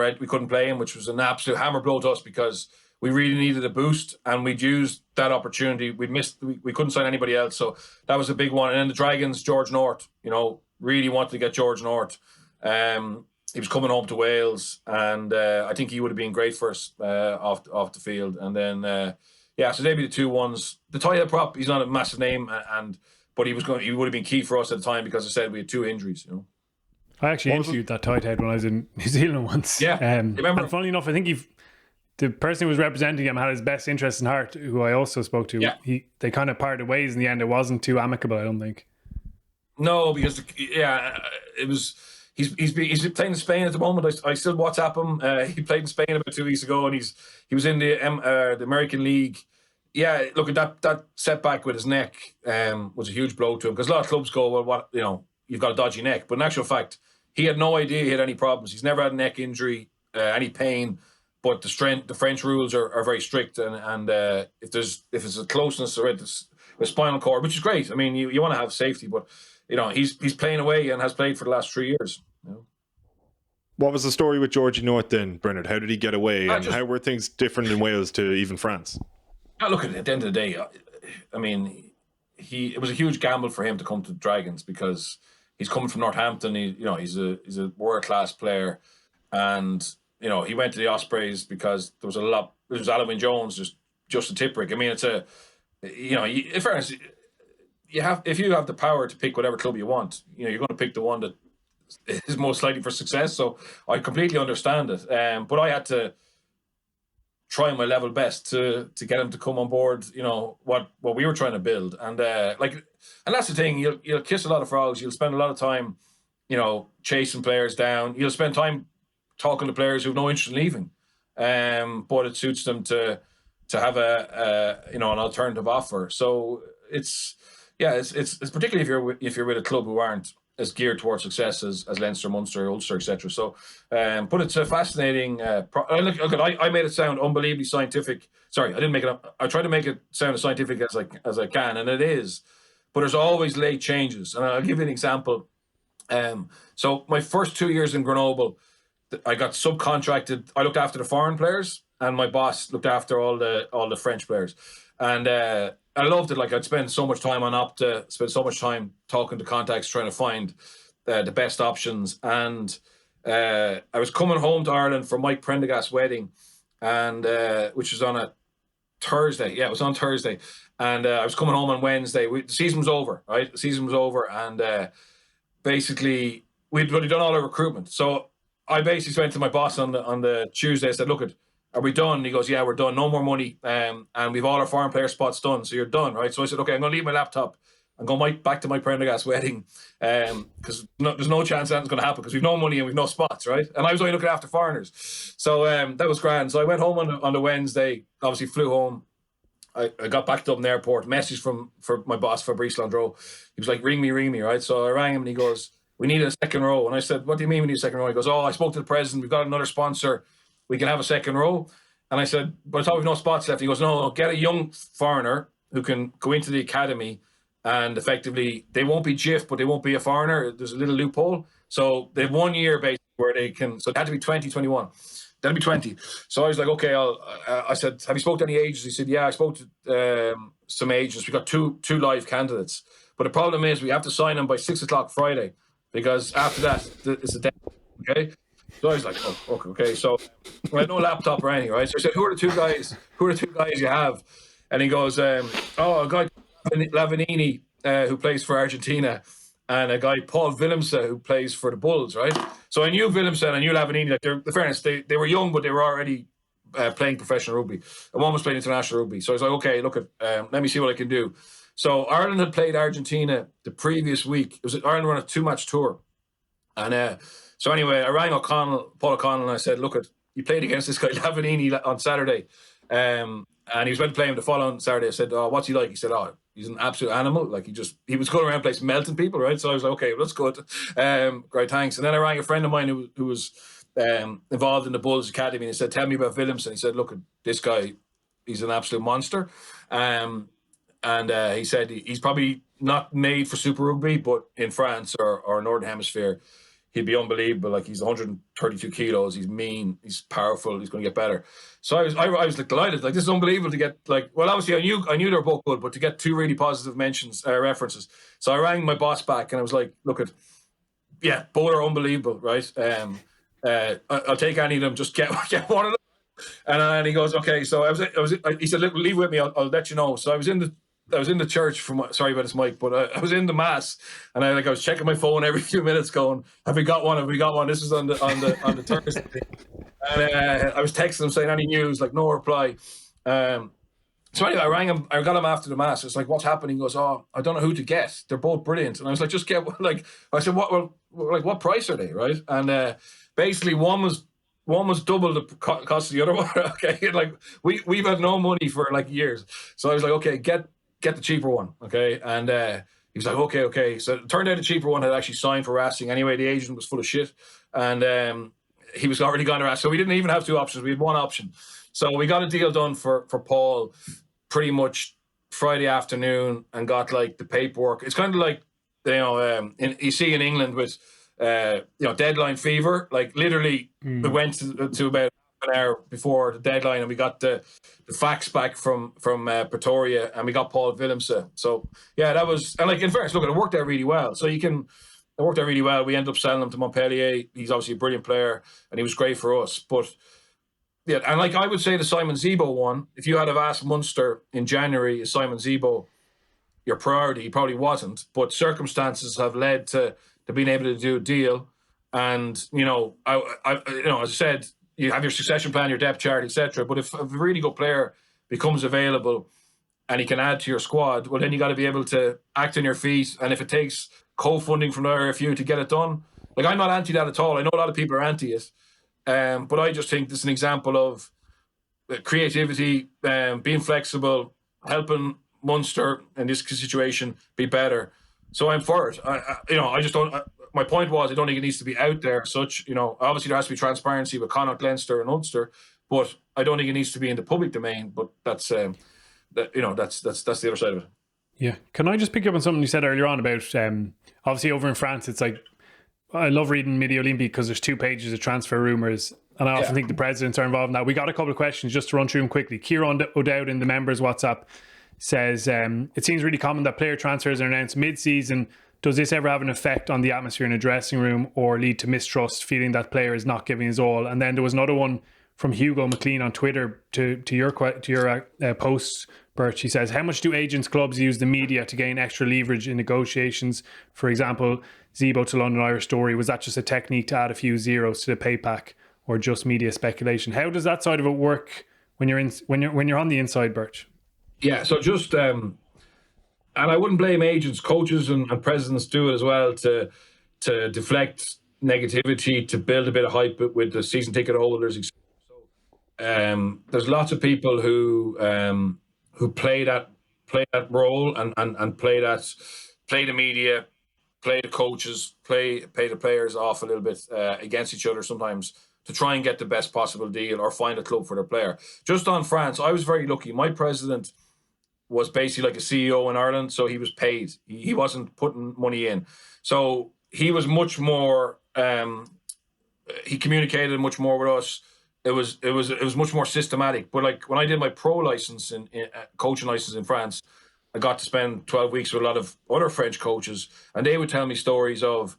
[SPEAKER 2] play him, which was an absolute hammer blow to us because we really needed a boost, and we'd used that opportunity. We couldn't sign anybody else, so that was a big one. And then the Dragons, George North, you know, really wanted to get George North. He was coming home to Wales, and I think he would have been great for us off the field. And then. Yeah, so they'd be the two ones. The tight head prop, he's not a massive name, but he would have been key for us at the time because I said we had 2 injuries. You know,
[SPEAKER 3] I actually interviewed that tight head when I was in New Zealand once.
[SPEAKER 2] Yeah, remember?
[SPEAKER 3] And funnily enough, I think the person who was representing him had his best interest in heart, who I also spoke to.
[SPEAKER 2] Yeah.
[SPEAKER 3] They kind of parted ways in the end. It wasn't too amicable, I don't think.
[SPEAKER 2] No, because it was. He's playing in Spain at the moment. I still WhatsApp him. He played in Spain about 2 weeks ago, and he was in the American League. Yeah, look at that setback with his neck was a huge blow to him because a lot of clubs go, well, what, you know, you've got a dodgy neck, but in actual fact, he had no idea he had any problems. He's never had a neck injury, any pain, but the French rules are very strict, and if it's a closeness or a spinal cord, which is great. I mean, you want to have safety, but you know he's playing away and has played for the last 3 years. You know?
[SPEAKER 1] What was the story with Georgie North then, Bernard? How did he get away, and how were things different in Wales to even France?
[SPEAKER 2] Look, at the end of the day, I mean, it was a huge gamble for him to come to Dragons because he's coming from Northampton. He's a world class player, and you know he went to the Ospreys because there was Alan Wynne Jones, just a Tipperick. I mean, it's in fairness, if you have the power to pick whatever club you want, you know you're going to pick the one that is most likely for success. So I completely understand it, but I had to try my level best to get him to come on board, you know, what we were trying to build. And and that's the thing, you'll kiss a lot of frogs, you'll spend a lot of time, you know, chasing players down, you'll spend time talking to players who have no interest in leaving. But it suits them to have an alternative offer. So it's particularly if you're with a club who aren't as geared towards success as Leinster, Munster, Ulster, etc. So, but it's a fascinating. I made it sound unbelievably scientific. Sorry, I didn't make it up. I tried to make it sound as scientific as I can, and it is. but there's always late changes. And I'll give you an example. So my first 2 years in Grenoble, I got subcontracted. I looked after the foreign players, and my boss looked after all the French players. And I loved it. Like, I'd spend so much time on Opta, spend so much time talking to contacts, trying to find the best options. And I was coming home to Ireland for Mike Prendergast's wedding, and which was on a Thursday. Yeah, it was on Thursday. And I was coming home on Wednesday. The season was over, right? The season was over. And basically, we'd already done all our recruitment. So I basically went to my boss on the Tuesday. I said, look, are we done? And he goes, yeah, we're done. No more money. And we've all our foreign player spots done. So you're done, right? So I said, okay, I'm going to leave my laptop and go back to my Prendergast wedding, because there's no chance that's going to happen because we've no money and we've no spots, right? And I was only looking after foreigners. So that was grand. So I went home on the Wednesday, obviously flew home. I got back to Dublin Airport, message for my boss, Fabrice Landreau. He was like, ring me, right? So I rang him and he goes, we need a second row. And I said, what do you mean we need a second row? He goes, oh, I spoke to the president. We've got another sponsor. We can have a second row. And I said, but I thought we've no spots left. He goes, no, get a young foreigner who can go into the academy, and effectively they won't be GIF, but they won't be a foreigner. There's a little loophole. So they have 1 year basically where they can, so it had to be 2021. That'll be 20. So I was like, okay, I said, have you spoken to any agents? He said, yeah, I spoke to some agents. We got two live candidates. But the problem is we have to sign them by 6 o'clock Friday, because after that, it's a day. Okay. So I was like, oh, okay. So I had no laptop or anything, right? So I said, who are the two guys you have? And he goes, a guy, Lavanini, who plays for Argentina, and a guy, Paul Willemse, who plays for the Bulls, right? So I knew Willemse and I knew Lavanini. Like, in fairness, they were young, but they were already playing professional rugby. And one was playing international rugby. So I was like, okay, look, let me see what I can do. So Ireland had played Argentina the previous week. Ireland were on a 2-match tour. And so anyway, I rang Paul O'Connell, and I said, look, you played against this guy, Lavanini, on Saturday. And he was meant to play him the following Saturday. I said, what's he like? He said, he's an absolute animal. Like, he was going around the place melting people, right? So I was like, okay, well, that's good. Great, thanks. And then I rang a friend of mine who was involved in the Bulls Academy, and he said, tell me about Willemse. And he said, look, this guy, he's an absolute monster. And he said he's probably not made for Super Rugby, but in France or Northern Hemisphere, he'd be unbelievable. Like, he's 132 kilos. He's mean. He's powerful. He's going to get better. So I was like delighted. Like, this is unbelievable to get, like, well, obviously I knew they were both good, but to get two really positive references. So I rang my boss back and I was like, look, both are unbelievable, right? I'll take any of them. Just get one of them. And he goes, okay. So he said, look, leave with me. I'll let you know. So I was in the church sorry about this, Mike, but I was in the mass, and I was checking my phone every few minutes, going, "Have we got one? This was on the Thursday." And I was texting him saying any news, like no reply. So anyway, I rang him. I got him after the mass. It's like, what's happening? He goes, I don't know who to get. They're both brilliant. And I was like, just get one. Like, I said, what price are they, right? And basically, one was double the cost of the other one. Okay, and like we've had no money for like years. So I was like, okay, get the cheaper one, okay? And he was like, okay. So it turned out the cheaper one had actually signed for Racing. Anyway, the agent was full of shit. And he was already gone to Racing. So we didn't even have two options. We had one option. So we got a deal done for Paul pretty much Friday afternoon and got like the paperwork. It's kind of like, you see in England with, deadline fever. Like, literally, we went to about an hour before the deadline, and we got the fax back from Pretoria, and we got Paul Willemse. So yeah, that was, and like, in fairness, look, it worked out really well. It worked out really well. We ended up selling him to Montpellier. He's obviously a brilliant player, and he was great for us. But yeah, and like I would say the Simon Zebo one, if you had have asked Munster in January, is Simon Zebo your priority? He probably wasn't, but circumstances have led to being able to do a deal. And as I said, you have your succession plan, your depth chart, etc. But if a really good player becomes available and he can add to your squad, well, then you got to be able to act on your feet. And if it takes co-funding from the RFU to get it done, like, I'm not anti that at all. I know a lot of people are anti it, but I just think this is an example of creativity, being flexible, helping Munster in this situation be better. So I'm for it. I just don't. My point was, I don't think it needs to be out there. Such, obviously there has to be transparency with Connacht, Leinster, and Ulster, but I don't think it needs to be in the public domain. But that's the other side of it.
[SPEAKER 3] Yeah. Can I just pick up on something you said earlier on about, obviously over in France, it's like, I love reading Midi Olympique because there's 2 pages of transfer rumours. And I often think the presidents are involved in that. We got a couple of questions just to run through them quickly. Kieran O'Dowd in the members WhatsApp says, it seems really common that player transfers are announced mid-season. Does this ever have an effect on the atmosphere in a dressing room or lead to mistrust, feeling that player is not giving his all? And then there was another one from Hugo McLean on Twitter to your post, Bert. He says, how much do agents clubs use the media to gain extra leverage in negotiations? For example, Zebo to London Irish Story, was that just a technique to add a few zeros to the pay pack or just media speculation? How does that side of it work when you're on the inside, Bert?
[SPEAKER 2] Yeah, so just and I wouldn't blame agents, coaches and presidents do it as well to deflect negativity, to build a bit of hype with the season ticket holders, etc. So there's lots of people who play that role and play the media, play the coaches, pay the players off a little bit against each other sometimes to try and get the best possible deal or find a club for their player. Just on France, I was very lucky. My president was basically like a CEO in Ireland, so he was paid. He wasn't putting money in. So he was much more, he communicated much more with us. It was much more systematic. But like when I did my pro license in coaching license in France, I got to spend 12 weeks with a lot of other French coaches, and they would tell me stories of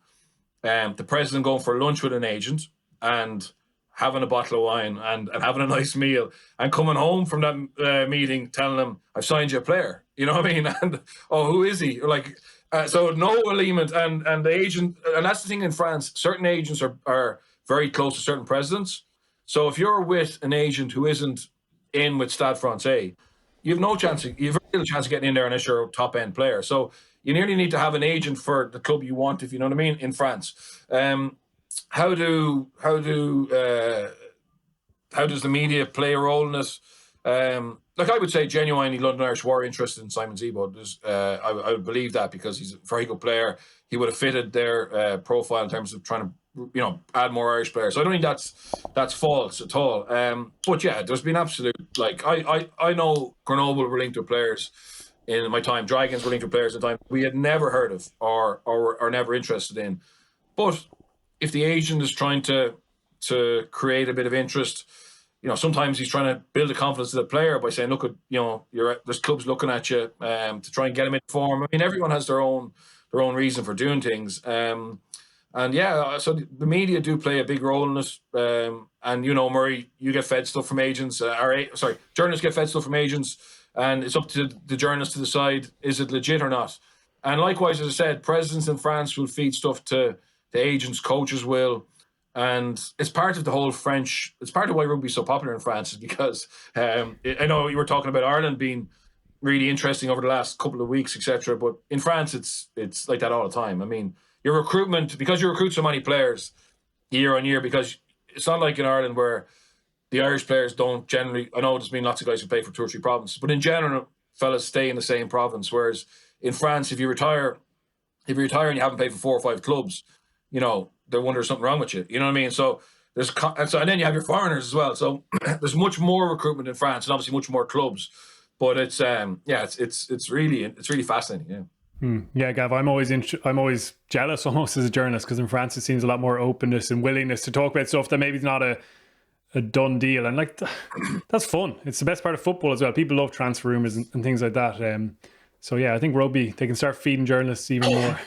[SPEAKER 2] the president going for lunch with an agent and having a bottle of wine and having a nice meal and coming home from that meeting telling them, I've signed you a player. You know what I mean? And, oh, who is he? Like, so no element and the agent, and that's the thing in France, certain agents are very close to certain presidents. So if you're with an agent who isn't in with Stade Francais, you have no chance. You have very little chance of getting in there unless you're a top end player. So you nearly need to have an agent for the club you want, if you know what I mean, in France. How does the media play a role in this? Like I would say, genuinely, London Irish were interested in Simon Zebo. I would believe that because he's a very good player. He would have fitted their profile in terms of trying to, add more Irish players. So I don't think that's false at all. But yeah, there's been absolute, like I know Grenoble were linked to players in my time. Dragons were linked to players in time we had never heard of or are never interested in. But if the agent is trying to create a bit of interest, sometimes he's trying to build the confidence of the player by saying, look, there's clubs looking at you to try and get him in form. I mean, everyone has their own reason for doing things. And yeah, so the media do play a big role in this. And Murray, you get fed stuff from agents. Journalists get fed stuff from agents, and it's up to the journalists to decide, is it legit or not? And likewise, as I said, presidents in France will feed stuff to the agents, coaches will. And it's part of the whole French. It's part of why rugby is so popular in France, is because I know you were talking about Ireland being really interesting over the last couple of weeks, etc. But in France, it's like that all the time. I mean, your recruitment, because you recruit so many players year on year, because it's not like in Ireland where the Irish players don't generally. I know there's been lots of guys who play for 2 or 3 provinces, but in general, fellas stay in the same province. Whereas in France, if you retire and you haven't played for 4 or 5 clubs, they wonder there's something wrong with you. You know what I mean? So and then you have your foreigners as well. So there's much more recruitment in France, and obviously much more clubs. But it's really fascinating. Yeah.
[SPEAKER 3] Yeah, Gav, I'm always jealous almost as a journalist, because in France it seems a lot more openness and willingness to talk about stuff that maybe is not a done deal, and like that's fun. It's the best part of football as well. People love transfer rumours and things like that. So yeah, I think rugby, they can start feeding journalists even more.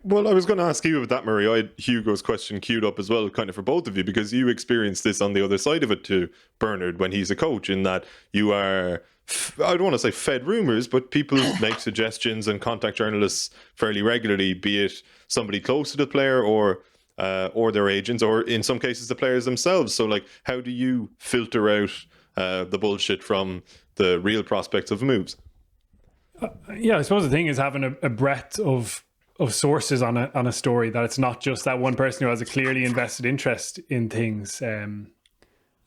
[SPEAKER 1] Well, I was going to ask you about that, Murray. I had Hugo's question queued up as well, kind of for both of you, because you experienced this on the other side of it to Bernard when he's a coach, in that you are, I don't want to say fed rumours, but people make suggestions and contact journalists fairly regularly, be it somebody close to the player or their agents, or in some cases the players themselves. So like, how do you filter out the bullshit from the real prospects of moves?
[SPEAKER 3] Yeah, I suppose the thing is having a breadth of sources on a story, that it's not just that one person who has a clearly invested interest in things. And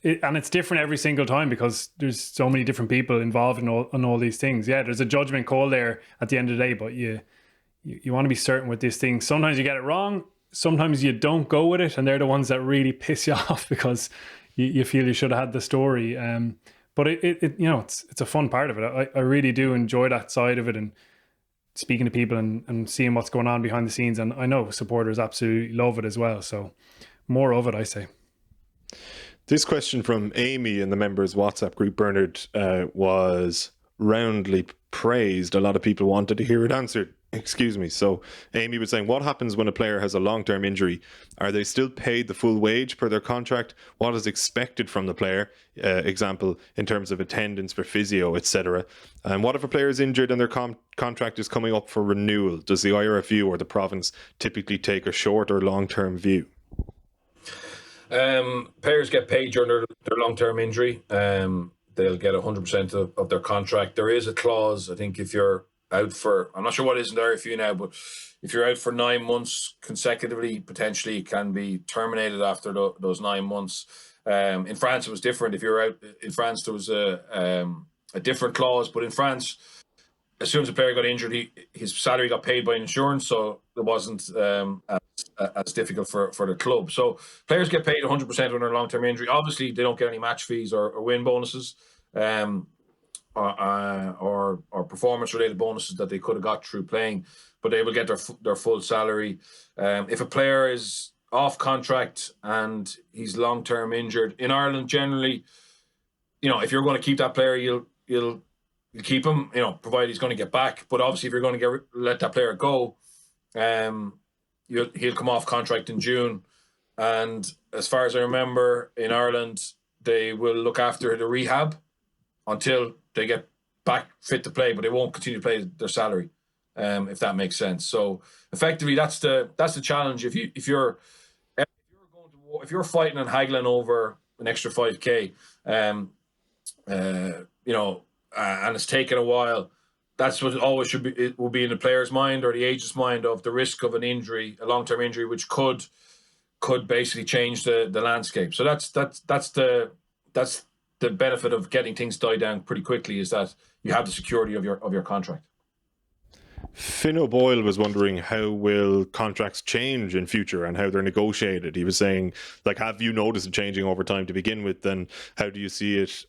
[SPEAKER 3] it's different every single time because there's so many different people involved in all these things. Yeah, there's a judgment call there at the end of the day, but you want to be certain with these things. Sometimes you get it wrong, sometimes you don't go with it, and they're the ones that really piss you off because you feel you should have had the story. But it you know, it's a fun part of it. I really do enjoy that side of it, and speaking to people and seeing what's going on behind the scenes. And I know supporters absolutely love it as well. So more of it, I say.
[SPEAKER 1] This question from Amy in the members WhatsApp group, Bernard, was roundly praised. A lot of people wanted to hear it answered. Excuse me. So Amy was saying, what happens when a player has a long-term injury? Are they still paid the full wage per their contract? What is expected from the player? Example, in terms of attendance for physio, etc. And what if a player is injured and their contract is coming up for renewal? Does the IRFU or the province typically take a short or long-term view?
[SPEAKER 2] Players get paid during their long-term injury. They'll get 100% of their contract. There is a clause, I think, if you're out for, I'm not sure what is in the RFU now, but if you're out for 9 months consecutively, potentially it can be terminated after those 9 months. In France, it was different. If you're out in France, there was a different clause. But in France, as soon as a player got injured, his salary got paid by insurance, so it wasn't as difficult for the club. So players get paid 100% on their long-term injury. Obviously, they don't get any match fees or win bonuses. Or performance-related bonuses that they could have got through playing, but they will get their full salary. If a player is off contract and he's long-term injured in Ireland, generally, if you're going to keep that player, you'll keep him, provided he's going to get back. But obviously, if you're going to let that player go, he'll come off contract in June. And as far as I remember, in Ireland, they will look after the rehab until they get back fit to play, but they won't continue to pay their salary, if that makes sense. So effectively, that's the challenge. If you're fighting and haggling over an extra 5k, and it's taken a while, that's what always should be. It will be in the player's mind or the agent's mind of the risk of an injury, a long-term injury, which could basically change the landscape. So that's the benefit of getting things died down pretty quickly, is that you have the security of your contract.
[SPEAKER 1] Finn O'Boyle was wondering, how will contracts change in future and how they're negotiated? He was saying, have you noticed it changing over time to begin with? Then how do you see it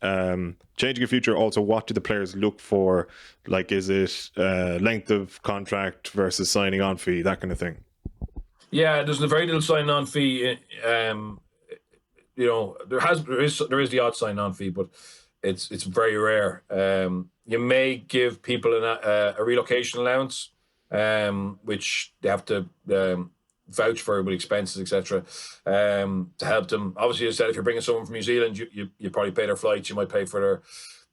[SPEAKER 1] changing in future? Also, what do the players look for? Is it length of contract versus signing on fee, that kind of thing? Yeah,
[SPEAKER 2] there's a very little signing on fee. There is the odd sign-on fee, but it's very rare. You may give people a relocation allowance, which they have to vouch for with expenses, etc., to help them. Obviously, as I said, if you're bringing someone from New Zealand, you probably pay their flights. You might pay for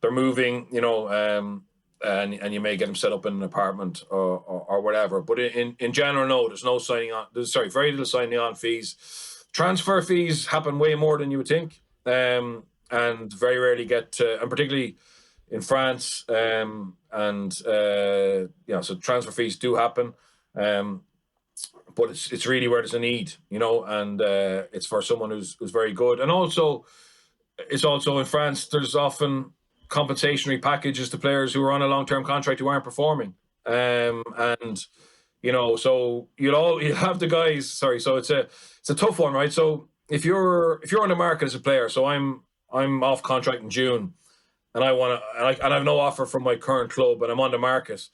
[SPEAKER 2] their moving, and you may get them set up in an apartment or whatever. But in general, no, there's no signing on. Very little signing on fees. Transfer fees happen way more than you would think, and very rarely and particularly in France, so transfer fees do happen, but it's really where there's a need, and it's for someone who's very good. And also, it's also in France, there's often compensatory packages to players who are on a long-term contract who aren't performing, and so you'll have the guys. So it's a tough one, right? So if you're on the market as a player, so I'm off contract in June, and I have no offer from my current club, and I'm on the market.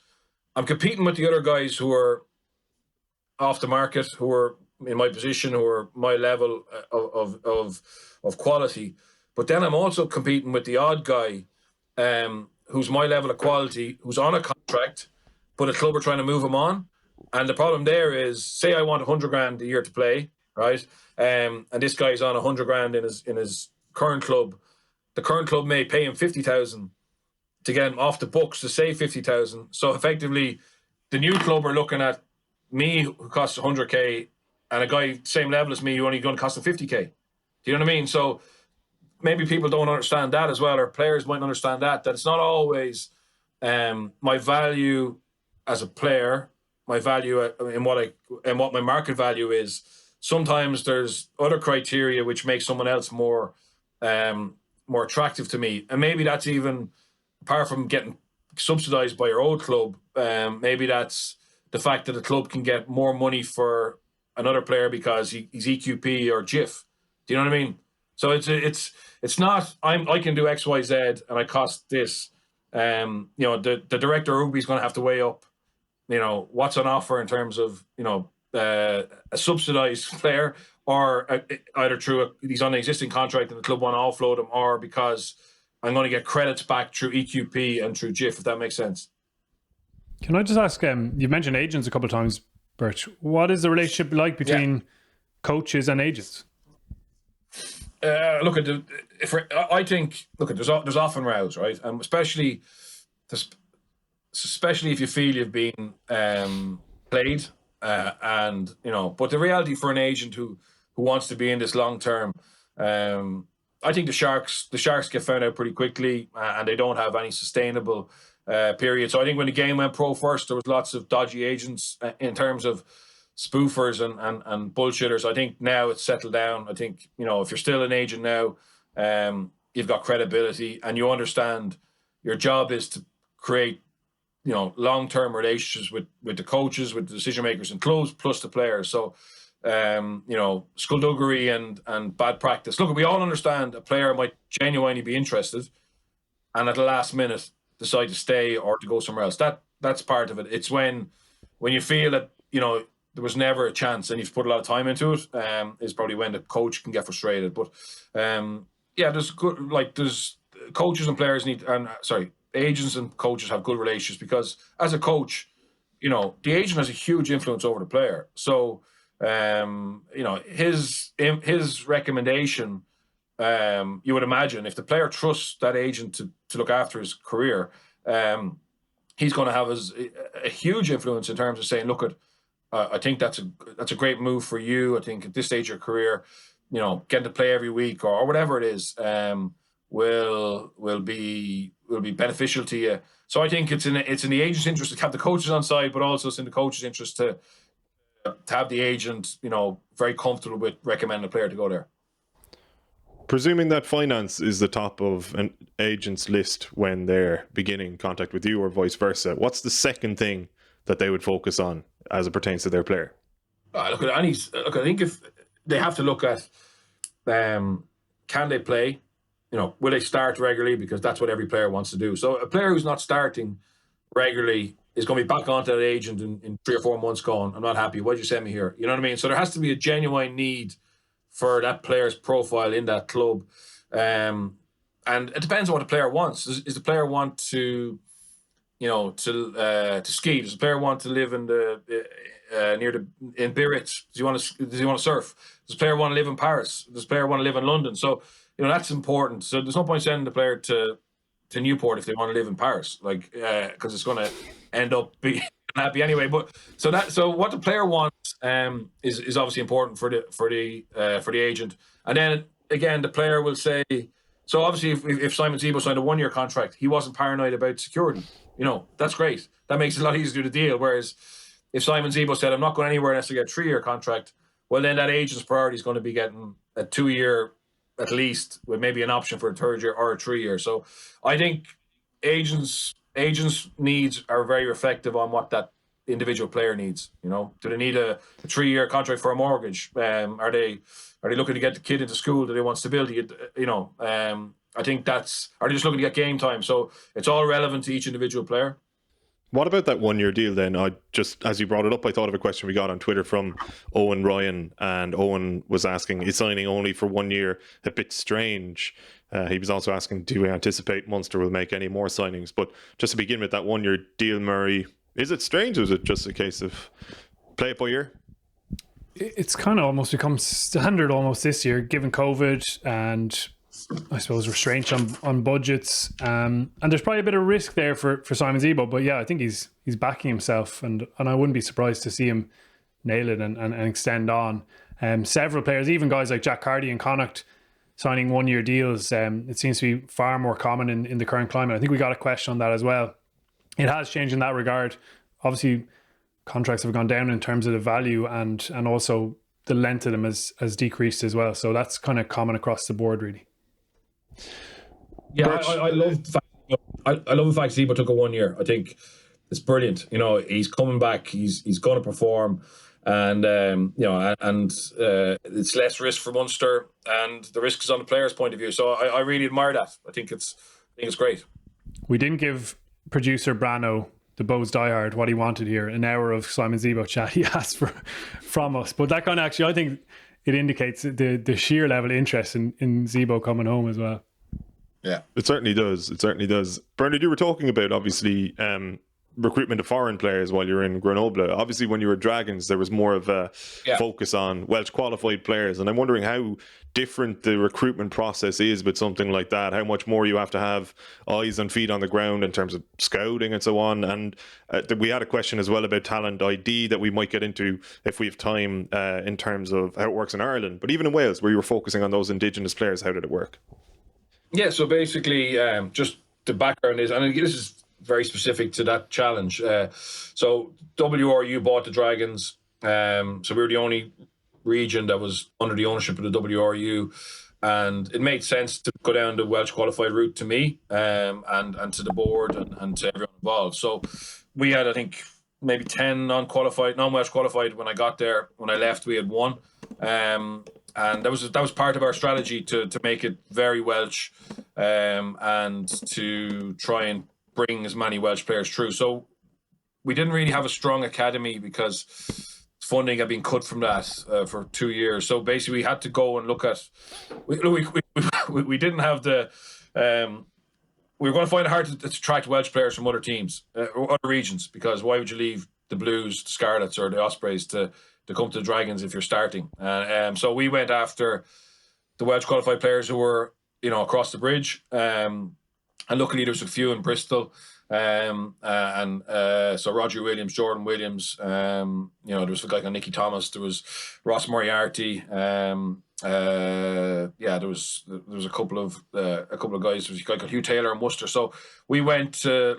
[SPEAKER 2] I'm competing with the other guys who are off the market, who are in my position, who are my level of quality. But then I'm also competing with the odd guy, who's my level of quality, who's on a contract, but a club are trying to move him on. And the problem there is, say I want 100 grand a year to play, right? And this guy's on 100 grand in his current club. The current club may pay him 50,000 to get him off the books to save 50,000. So effectively, the new club are looking at me, who costs 100k, and a guy same level as me who only going to cost him 50k. Do you know what I mean? So maybe people don't understand that as well, or players might understand that it's not always my value as a player, my value in what my market value is. Sometimes there's other criteria which make someone else more attractive to me, and maybe that's even apart from getting subsidized by your old club. Maybe that's the fact that the club can get more money for another player because he's EQP or GIF. Do you know what I mean? So it's not I can do X, Y, Z and I cost this. The director of rugby is going to have to weigh up, what's on offer in terms of, a subsidised player, or either he's on an existing contract and the club want to offload him, or because I'm going to get credits back through EQP and through GIF, if that makes sense.
[SPEAKER 3] Can I just ask, you've mentioned agents a couple of times, Birch. What is the relationship like between coaches and agents?
[SPEAKER 2] I think there's often rows, right? Especially if you feel you've been played, but the reality for an agent who wants to be in this long term, I think the Sharks get found out pretty quickly, and they don't have any sustainable period. So I think when the game went pro first, there was lots of dodgy agents in terms of spoofers and bullshitters. I think now it's settled down. I think, if you're still an agent now, you've got credibility and you understand your job is to create, long-term relationships with the coaches, with the decision makers and clubs, plus the players. So, skullduggery and bad practice. Look, we all understand a player might genuinely be interested and at the last minute decide to stay or to go somewhere else. That's part of it. It's when you feel that, there was never a chance and you've put a lot of time into it, is probably when the coach can get frustrated. But there's coaches and players agents and coaches have good relationships, because as a coach, the agent has a huge influence over the player. So, his recommendation, you would imagine if the player trusts that agent to look after his career, he's going to have a huge influence in terms of saying, look, I think that's a great move for you. I think at this stage of your career, getting to play every week or whatever it is, will be beneficial to you. So I think it's in the agent's interest to have the coaches on side, but also it's in the coach's interest to have the agent, very comfortable with recommending a player to go there.
[SPEAKER 1] Presuming that finance is the top of an agent's list when they're beginning contact with you, or vice versa, what's the second thing that they would focus on as it pertains to their player?
[SPEAKER 2] I think if they have to look at, can they play? Will they start regularly? Because that's what every player wants to do. So a player who's not starting regularly is going to be back onto that agent in 3 or 4 months going, I'm not happy. Why'd you send me here? You know what I mean? So there has to be a genuine need for that player's profile in that club. And it depends on what the player wants. Does the player want to ski? Does the player want to live in in Biarritz? Does he want to surf? Does the player want to live in Paris? Does the player want to live in London? So, that's important. So there's no point sending the player to Newport if they want to live in Paris, because it's going to end up being happy anyway. But so what the player wants is obviously important for the agent. And then again, the player will say, so obviously if Simon Zebo signed a 1-year contract, he wasn't paranoid about security. That's great. That makes it a lot easier to do the deal. Whereas if Simon Zebo said, I'm not going anywhere unless I get a 3-year contract, well, then that agent's priority is going to be getting a 2-year at least, with maybe an option for a 3rd year or a 3-year. So I think agents' needs are very reflective on what that individual player needs. Do they need a 3-year contract for a mortgage? Are they looking to get the kid into school? Do they want stability? I think are they just looking to get game time? So it's all relevant to each individual player.
[SPEAKER 1] What about that 1-year deal then? As you brought it up, I thought of a question we got on Twitter from Owen Ryan, and Owen was asking, is signing only for 1 year a bit strange? He was also asking, do we anticipate Munster will make any more signings? But just to begin with, that 1-year deal, Murray, is it strange, or is it just a case of play it by ear?
[SPEAKER 3] It's kind of almost become standard almost this year, given COVID and I suppose restraints on budgets, and there's probably a bit of risk there for Simon Zebo, but yeah, I think he's backing himself, and I wouldn't be surprised to see him nail it and extend on. Several players, even guys like Jack Carty and Connacht, signing 1-year deals. It seems to be far more common in the current climate. I think we got a question on that as well. It has changed in that regard. Obviously, contracts have gone down in terms of the value, and also the length of them has decreased as well. So that's kind of common across the board, really.
[SPEAKER 2] Yeah, I love the fact. I love the fact Zebo took a 1 year. I think it's brilliant. He's coming back. He's going to perform. and it's less risk for Munster, and the risk is on the player's point of view. So I really admire that. I think it's great.
[SPEAKER 3] We didn't give producer Brano, the Bows diehard, what he wanted here. An hour of Simon Zebo chat he asked for from us, but that kind of actually, I think it indicates the sheer level of interest in Zebo coming home as well.
[SPEAKER 1] Yeah, it certainly does. Bernard, you were talking about obviously recruitment of foreign players while you were in Grenoble. Obviously, when you were Dragons, there was more of a focus on Welsh qualified players, and I'm wondering how different the recruitment process is with something like that. How much more you have to have eyes and feet on the ground in terms of scouting and so on. And we had a question as well about talent ID that we might get into if we have time in terms of how it works in Ireland. But even in Wales, where you were focusing on those Indigenous players, how did it work?
[SPEAKER 2] Yeah, so basically, just the background is, and this is very specific to that challenge. So WRU bought the Dragons. So we were the only region that was under the ownership of the WRU, and it made sense to go down the Welsh qualified route to me, and to the board and to everyone involved. So we had, I think, maybe 10 non-Welsh qualified when I got there. When I left, we had 1. And that was part of our strategy to make it very Welsh, and to try and bring as many Welsh players through. So we didn't really have a strong academy because funding had been cut from that for 2 years. So basically, we had to go and look at. We didn't have the. We were going to find it hard to attract Welsh players from other teams or other regions, because why would you leave the Blues, the Scarlets, or the Ospreys to come to the Dragons if you're starting? So we went after the Welsh qualified players who were across the bridge. And luckily, there was a few in Bristol, so Roger Williams, Jordan Williams. There was a guy called Nicky Thomas. There was Ross Moriarty. There was a couple of guys. There was a guy called Hugh Taylor in Munster. So we went to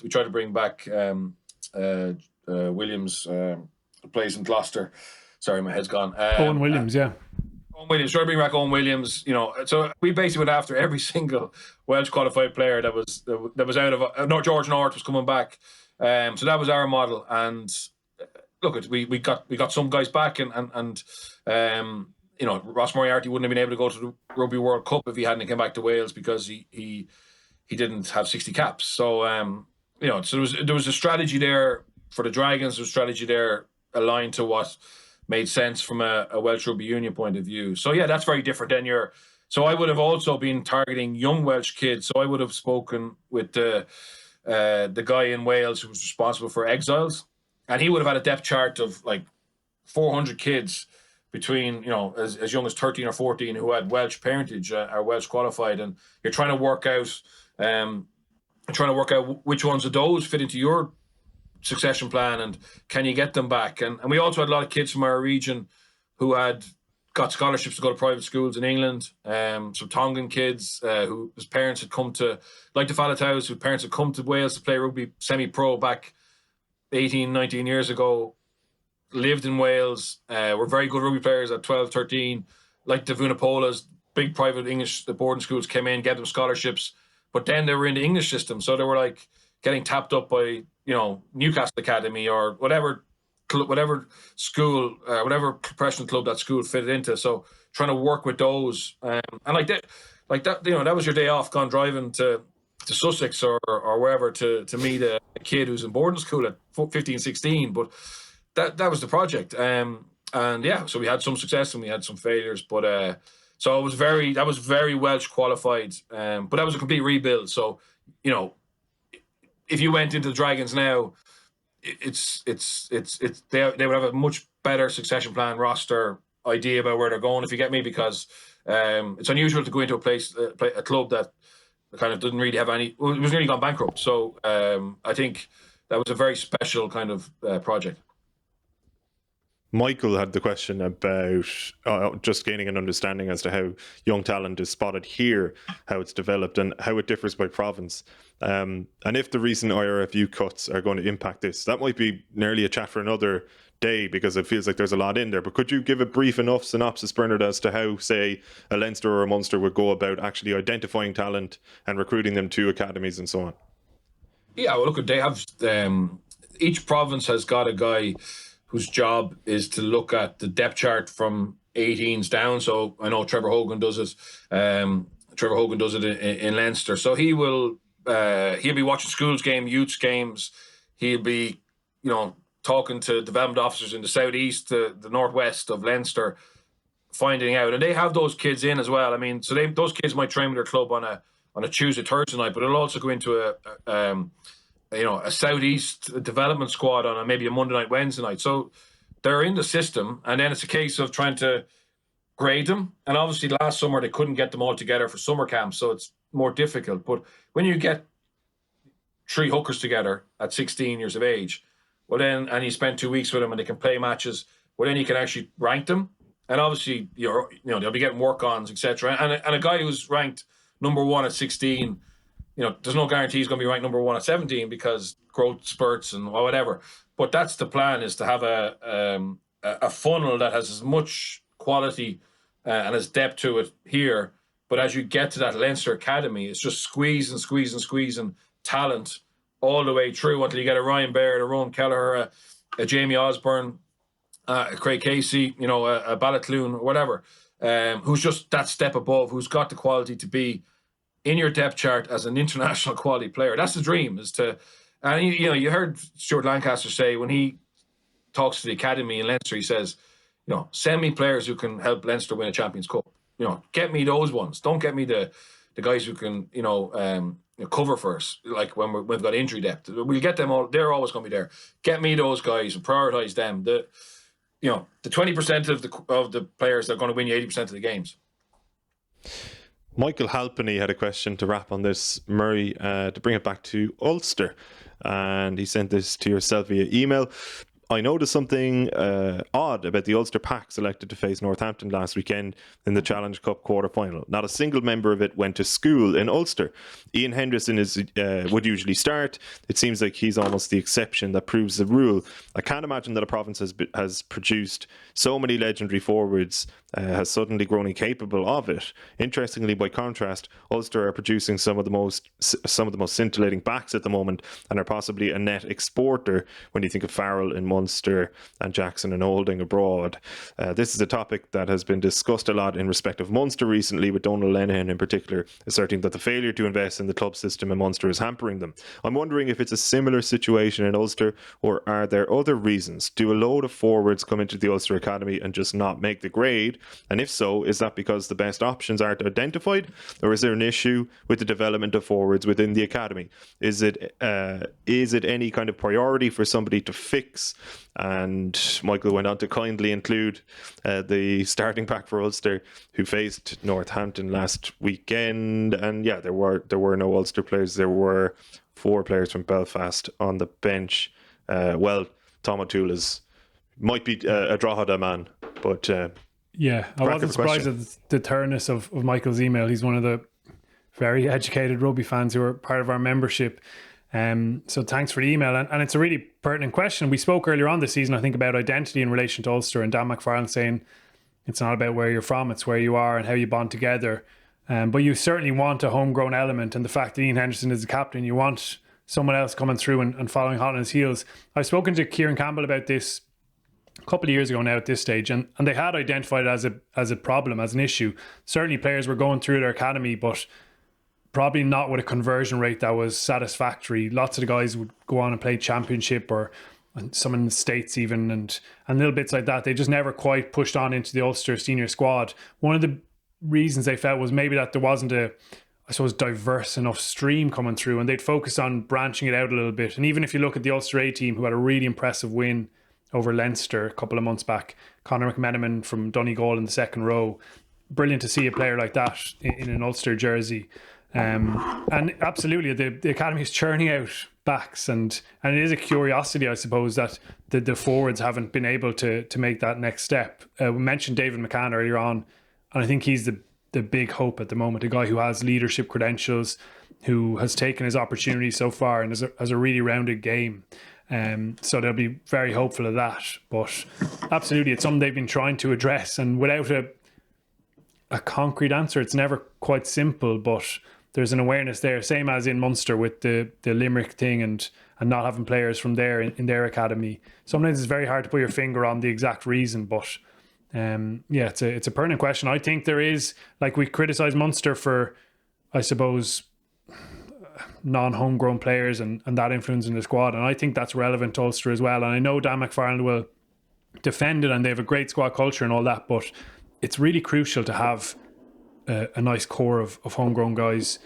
[SPEAKER 2] we tried to bring back Williams, plays in Gloucester. Sorry, my head's gone.
[SPEAKER 3] Owen Williams, yeah.
[SPEAKER 2] Owen Williams, try to bring back Owen Williams. So we basically went after every single Welsh qualified player that was out of. George North was coming back, so that was our model. And we got some guys back, and Ross Moriarty wouldn't have been able to go to the Rugby World Cup if he hadn't come back to Wales, because he didn't have 60 caps. So so there was a strategy there for the Dragons. There was a strategy there aligned to what made sense from a Welsh Rugby Union point of view. So yeah, that's very different than so I would have also been targeting young Welsh kids. So I would have spoken with the guy in Wales who was responsible for exiles, and he would have had a depth chart of like 400 kids between as young as 13 or 14 who had Welsh parentage, are Welsh qualified, and you're trying to work out which ones of those fit into your succession plan, and can you get them back? And we also had a lot of kids from our region who had got scholarships to go to private schools in England. Some Tongan kids whose parents had come to, like the Falataus, whose parents had come to Wales to play rugby semi-pro back 18, 19 years ago, lived in Wales, were very good rugby players at 12, 13, like the Vunapolas, big private English boarding schools came in, gave them scholarships, but then they were in the English system, so they were like getting tapped up by Newcastle Academy or whatever school, whatever professional club that school fitted into. So trying to work with those, and like that, that was your day off, gone driving to Sussex or wherever to meet a kid who's in boarding school at 15, 16. But that was the project, and yeah, so we had some success and we had some failures, but so that was very Welsh qualified, but that was a complete rebuild. So if you went into the Dragons now, they would have a much better succession plan, roster idea about where they're going, if you get me, because it's unusual to go into a club that kind of didn't really have it was nearly gone bankrupt. So I think that was a very special kind of project.
[SPEAKER 1] Michael had the question about just gaining an understanding as to how young talent is spotted here, how it's developed, and how it differs by province. And if the recent IRFU cuts are going to impact this, that might be nearly a chat for another day, because it feels like there's a lot in there. But could you give a brief enough synopsis, Bernard, as to how, say, a Leinster or a Munster would go about actually identifying talent and recruiting them to academies and so on?
[SPEAKER 2] Yeah, well, look, they have each province has got a guy whose job is to look at the depth chart from 18s down. So I know Trevor Hogan does it. Trevor Hogan does it in Leinster. So he'll be watching schools game, youths games. He'll be, talking to development officers in the southeast, the northwest of Leinster, finding out. And they have those kids in as well. I mean, so those kids might train with their club on a Tuesday, Thursday night, but it'll also go into a southeast development squad on maybe a Monday night, Wednesday night. So they're in the system, and then it's a case of trying to grade them. And obviously last summer they couldn't get them all together for summer camps, so it's more difficult. But when you get 3 hookers together at 16 years of age, well then, and you spend 2 weeks with them and they can play matches, well then you can actually rank them. And obviously they'll be getting work-ons, etc. And a guy who's ranked number 1 at 16, there's no guarantee he's going to be ranked number 1 at 17 because growth spurts and whatever. But that's the plan, is to have a funnel that has as much quality and as depth to it here. But as you get to that Leinster Academy, it's just squeezing talent all the way through until you get a Ryan Baird, a Rowan Kelleher, a Jamie Osborne, a Craig Casey, a Ballatloon, or whatever, who's just that step above, who's got the quality to be in your depth chart as an international quality player. That's the dream, is to, and you heard Stuart Lancaster say when he talks to the academy in Leinster, he says, send me players who can help Leinster win a Champions Cup. Get me those ones. Don't get me the guys who can, cover for us, like when we've got injury depth. We'll get them all. They're always going to be there. Get me those guys and prioritise them. The 20% of the players that are going to win you 80% of the games.
[SPEAKER 1] Michael Halpenny had a question to wrap on this, Murray, to bring it back to Ulster. And he sent this to yourself via email. I noticed something odd about the Ulster pack selected to face Northampton last weekend in the Challenge Cup quarter-final. Not a single member of it went to school in Ulster. Ian Henderson would usually start. It seems like he's almost the exception that proves the rule. I can't imagine that a province has produced so many legendary forwards, has suddenly grown incapable of it. Interestingly, by contrast, Ulster are producing some of the most scintillating backs at the moment and are possibly a net exporter when you think of Farrell in Munster and Jackson and Olding abroad. This is a topic that has been discussed a lot in respect of Munster recently, with Donald Lenihan in particular asserting that the failure to invest in the club system in Munster is hampering them. I'm wondering if it's a similar situation in Ulster, or are there other reasons? Do a load of forwards come into the Ulster Academy and just not make the grade? And if so, is that because the best options aren't identified, or is there an issue with the development of forwards within the academy? Is it any kind of priority for somebody to fix? And Michael went on to kindly include the starting pack for Ulster, who faced Northampton last weekend. And yeah, there were no Ulster players. There were 4 players from Belfast on the bench. Tom O'Toole might be a Drogheda man, but
[SPEAKER 3] yeah, I wasn't surprised at the thoroughness of Michael's email. He's one of the very educated rugby fans who are part of our membership. So thanks for the email. And it's a really pertinent question. We spoke earlier on this season, I think, about identity in relation to Ulster, and Dan McFarlane saying it's not about where you're from, it's where you are and how you bond together. But you certainly want a homegrown element, and the fact that Ian Henderson is the captain, you want someone else coming through and following hot on his heels. I've spoken to Kieran Campbell about this a couple of years ago now at this stage, and they had identified it as a problem, as an issue. Certainly players were going through their academy, but probably not with a conversion rate that was satisfactory. Lots of the guys would go on and play championship, or some in the States even, and little bits like that. They just never quite pushed on into the Ulster senior squad. One of the reasons they felt was maybe that there wasn't a, I suppose, diverse enough stream coming through, and they'd focus on branching it out a little bit. And even if you look at the Ulster A team, who had a really impressive win over Leinster a couple of months back, Conor McMenamin from Donegal in the second row, brilliant to see a player like that in an Ulster jersey. And absolutely, the academy is churning out backs, and it is a curiosity, I suppose, that the forwards haven't been able to make that next step. We mentioned David McCann earlier on, and I think he's the big hope at the moment, a guy who has leadership credentials, who has taken his opportunity so far and has a really rounded game. So they'll be very hopeful of that. But absolutely, it's something they've been trying to address, and without a concrete answer, it's never quite simple, but there's an awareness there, same as in Munster with the Limerick thing and and not having players from there in their academy. Sometimes it's very hard to put your finger on the exact reason, but it's a pertinent question. I think there is, like, we criticise Munster for, I suppose, non-homegrown players and that influence in the squad, and I think that's relevant to Ulster as well. And I know Dan McFarland will defend it, and they have a great squad culture and all that, but it's really crucial to have a nice core of homegrown guys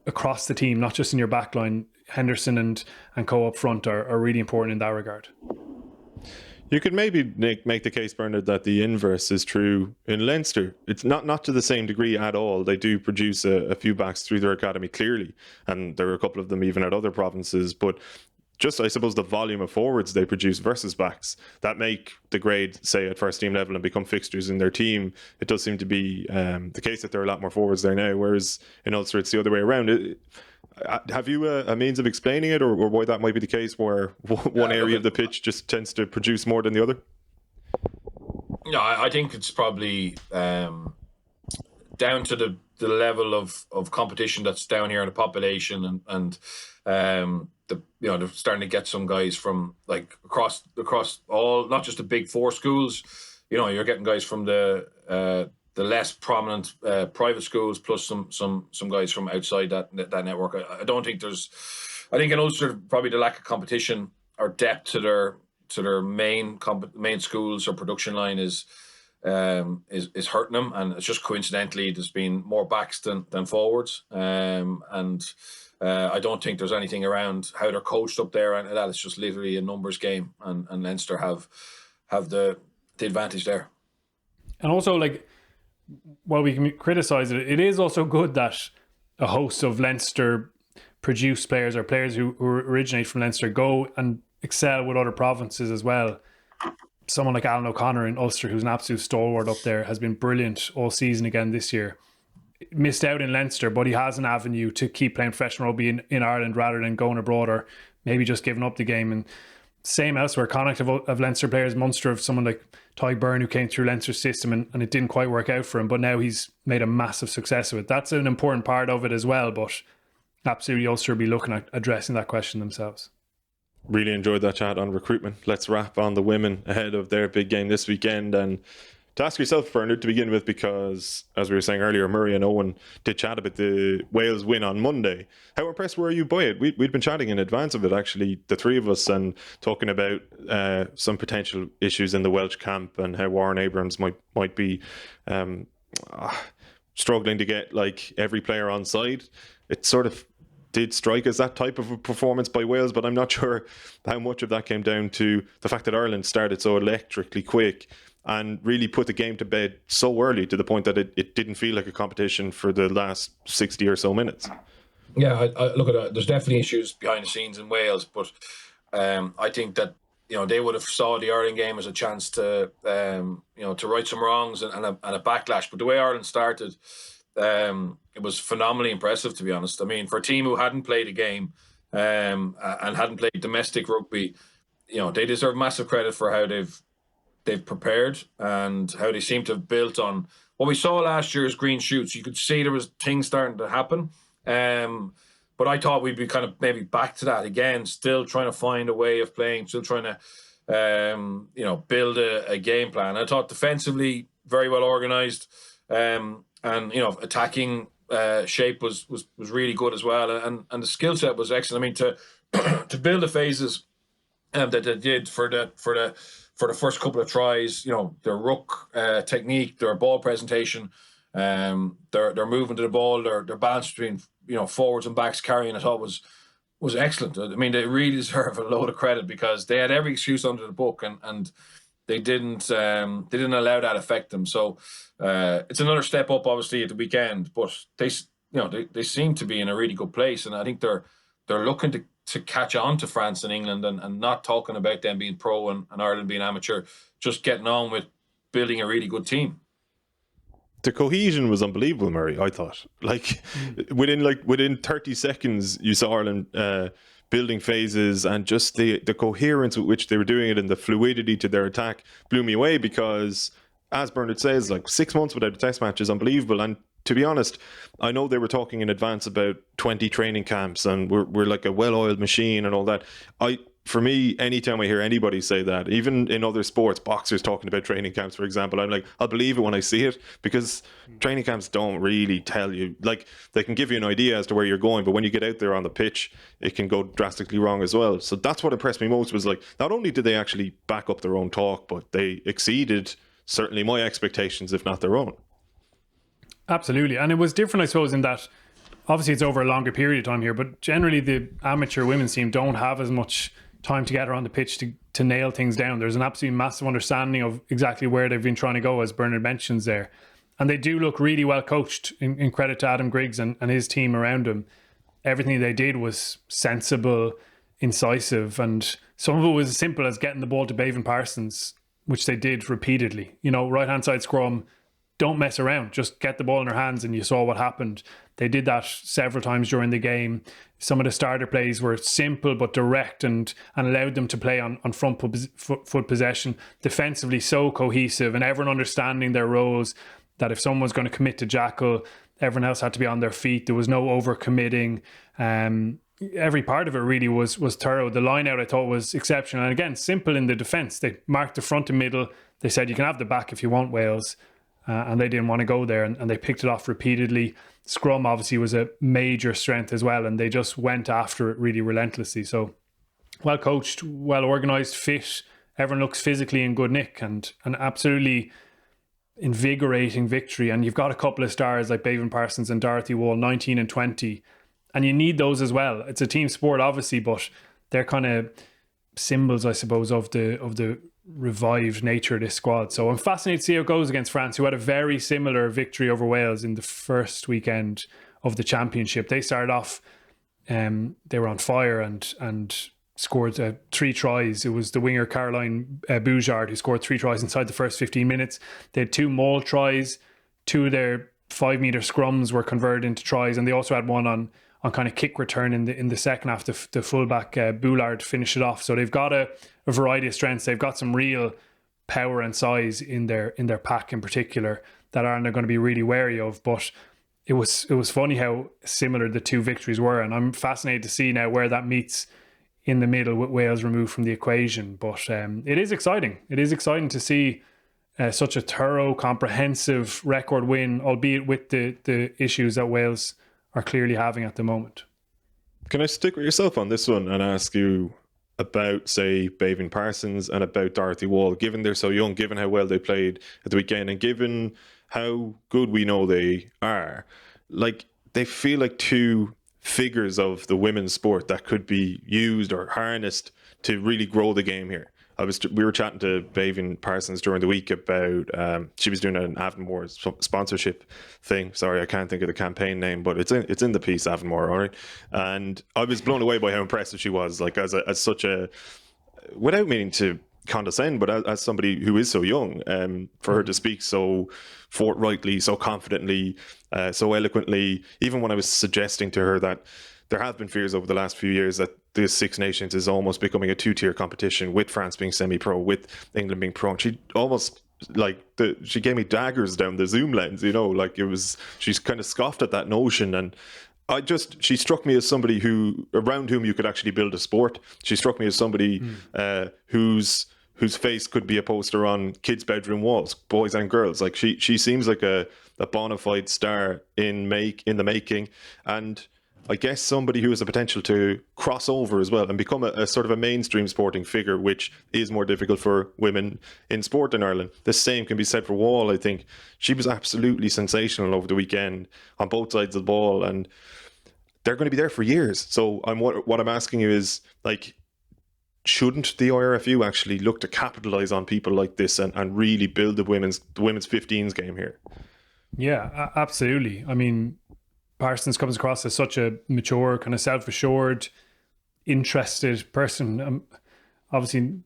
[SPEAKER 3] across the team, not just in your backline. Henderson and Co up front are really important in that regard.
[SPEAKER 1] You could maybe make the case, Bernard, that the inverse is true in Leinster. It's not to the same degree at all. They do produce a few backs through their academy, clearly, and there are a couple of them even at other provinces, but just, I suppose, the volume of forwards they produce versus backs that make the grade, say, at first team level and become fixtures in their team, it does seem to be the case that there are a lot more forwards there now, whereas in Ulster it's the other way around. Have you a means of explaining it, or why that might be the case, where one area of the pitch just tends to produce more than the other?
[SPEAKER 2] No, I think it's probably down to the level of competition that's down here in the population, and they're starting to get some guys from, like, across all, not just the big four schools. You're getting guys from the less prominent private schools, plus some guys from outside that network. I don't think I think in Ulster probably the lack of competition or depth to their main schools or production line is hurting them, and it's just coincidentally there's been more backs than forwards, and I don't think there's anything around how they're coached up there, and that it's just literally a numbers game, and Leinster have the advantage there.
[SPEAKER 3] And also, like, while we can criticise it, it is also good that a host of Leinster produced players, or players who originate from Leinster, go and excel with other provinces as well. Someone like Alan O'Connor in Ulster, who's an absolute stalwart up there, has been brilliant all season again this year. Missed out in Leinster, but he has an avenue to keep playing professional rugby in Ireland rather than going abroad, or maybe just giving up the game. And same elsewhere. Connacht of Leinster players, Munster of someone like Ty Byrne, who came through Leinster's system and it didn't quite work out for him, but now he's made a massive success of it. That's an important part of it as well, but absolutely Ulster will be looking at addressing that question themselves.
[SPEAKER 1] Really enjoyed that chat on recruitment. Let's wrap on the women ahead of their big game this weekend. And to ask yourself, Bernard, to begin with, because as we were saying earlier, Murray and Owen did chat about the Wales win on Monday. How impressed were you by it? We'd been chatting in advance of it, actually, the three of us, and talking about some potential issues in the Welsh camp and how Warren Abrams might be struggling to get, like, every player on side. It sort of did strike as that type of a performance by Wales, but I'm not sure how much of that came down to the fact that Ireland started so electrically quick and really put the game to bed so early, to the point that it didn't feel like a competition for the last 60 or so minutes.
[SPEAKER 2] Yeah, I look at that. There's definitely issues behind the scenes in Wales, but I think that they would have saw the Ireland game as a chance to to right some wrongs and a backlash. But the way Ireland started, it was phenomenally impressive, to be honest. I mean, for a team who hadn't played a game and hadn't played domestic rugby, they deserve massive credit for how they've prepared and how they seem to have built on what we saw last year as green shoots. You could see there was things starting to happen. But I thought we'd be kind of maybe back to that again, still trying to find a way of playing, still trying to, build a game plan. I thought defensively very well organised, and attacking shape was really good as well, and the skill set was excellent. I mean, to build the phases that they did for the first couple of tries, their ruck technique, their ball presentation, their movement to the ball, their balance between forwards and backs carrying, I thought was excellent. I mean, they really deserve a load of credit because they had every excuse under the book, and they didn't allow that affect them. So it's another step up, obviously, at the weekend, but they seem to be in a really good place, and I think they're looking to catch on to France and England, and not talking about them being pro and Ireland being amateur, just getting on with building a really good team.
[SPEAKER 1] The cohesion was unbelievable, Murray, I thought. Within 30 seconds, you saw Ireland building phases, and just the coherence with which they were doing it and the fluidity to their attack blew me away, because, as Bernard says, 6 months without a test match is unbelievable. And to be honest, I know they were talking in advance about 20 training camps and we're like a well-oiled machine and all that. For me, anytime I hear anybody say that, even in other sports, boxers talking about training camps, for example, I'm like, I'll believe it when I see it, because training camps don't really tell you. Like, they can give you an idea as to where you're going, but when you get out there on the pitch, it can go drastically wrong as well. So that's what impressed me most, was like, not only did they actually back up their own talk, but they exceeded certainly my expectations, if not their own.
[SPEAKER 3] Absolutely. And it was different, I suppose, in that obviously it's over a longer period of time here, but generally the amateur women's team don't have as much time together on the pitch to nail things down. There's an absolutely massive understanding of exactly where they've been trying to go, as Bernard mentions there. And they do look really well coached, in credit to Adam Griggs and his team around him. Everything they did was sensible, incisive, and some of it was as simple as getting the ball to Baven Parsons, which they did repeatedly. You know, right-hand side scrum, don't mess around, just get the ball in her hands, and you saw what happened. They did that several times during the game. Some of the starter plays were simple but direct and allowed them to play on front foot possession. Defensively, so cohesive, and everyone understanding their roles, that if someone was going to commit to Jackal, everyone else had to be on their feet. There was no over-committing. Every part of it really was thorough. The line out, I thought, was exceptional. And again, simple in the defence. They marked the front and middle. They said, you can have the back if you want, Wales. And they didn't want to go there, and they picked it off repeatedly. Scrum obviously was a major strength as well, and they just went after it really relentlessly. So well coached, well organised, fit. Everyone looks physically in good nick, and an absolutely invigorating victory. And you've got a couple of stars like Baven Parsons and Dorothy Wall, 19 and 20, and you need those as well. It's a team sport, obviously, but they're kind of symbols, I suppose, of the revived nature of this squad. So I'm fascinated to see how it goes against France, who had a very similar victory over Wales in the first weekend of the championship. They started off, they were on fire and scored 3 tries. It was the winger Caroline Boujard who scored 3 tries inside the first 15 minutes. They had 2 maul tries, 2 of their 5-metre scrums were converted into tries, and they also had one on kind of kick return in the second half. The fullback Boulard finished it off. So they've got a variety of strengths. They've got some real power and size in their pack in particular that Ireland are going to be really wary of. But it was funny how similar the 2 victories were, and I'm fascinated to see now where that meets in the middle with Wales removed from the equation. But it is exciting. It is exciting to see such a thorough, comprehensive record win, albeit with the issues that Wales are clearly having at the moment.
[SPEAKER 1] Can I stick with yourself on this one and ask you about, say, Baven Parsons and about Dorothy Wall, given they're so young, given how well they played at the weekend, and given how good we know they are? Like, they feel like 2 figures of the women's sport that could be used or harnessed to really grow the game here. We were chatting to Baven Parsons during the week about she was doing an Avonmore sponsorship thing. Sorry, I can't think of the campaign name, but it's in the piece, Avonmore, all right. And I was blown away by how impressive she was, like as such a, without meaning to condescend, but as somebody who is so young, for her to speak so forthrightly, so confidently, so eloquently. Even when I was suggesting to her that there have been fears over the last few years that the Six Nations is almost becoming a 2-tier competition, with France being semi-pro, with England being pro. And she almost, she gave me daggers down the Zoom lens, you know, like she's kind of scoffed at that notion. And she struck me as somebody around whom you could actually build a sport. She struck me as somebody whose face could be a poster on kids' bedroom walls, boys and girls. Like she seems like a bona fide star in the making, and I guess somebody who has the potential to cross over as well and become a sort of a mainstream sporting figure, which is more difficult for women in sport in Ireland. The same can be said for Wall. I think she was absolutely sensational over the weekend on both sides of the ball, and they're going to be there for years. So what I'm asking you is, like, shouldn't the IRFU actually look to capitalise on people like this and really build the women's 15s game here? Yeah,
[SPEAKER 3] absolutely. I mean, Parsons comes across as such a mature, kind of self-assured, interested person. Obviously,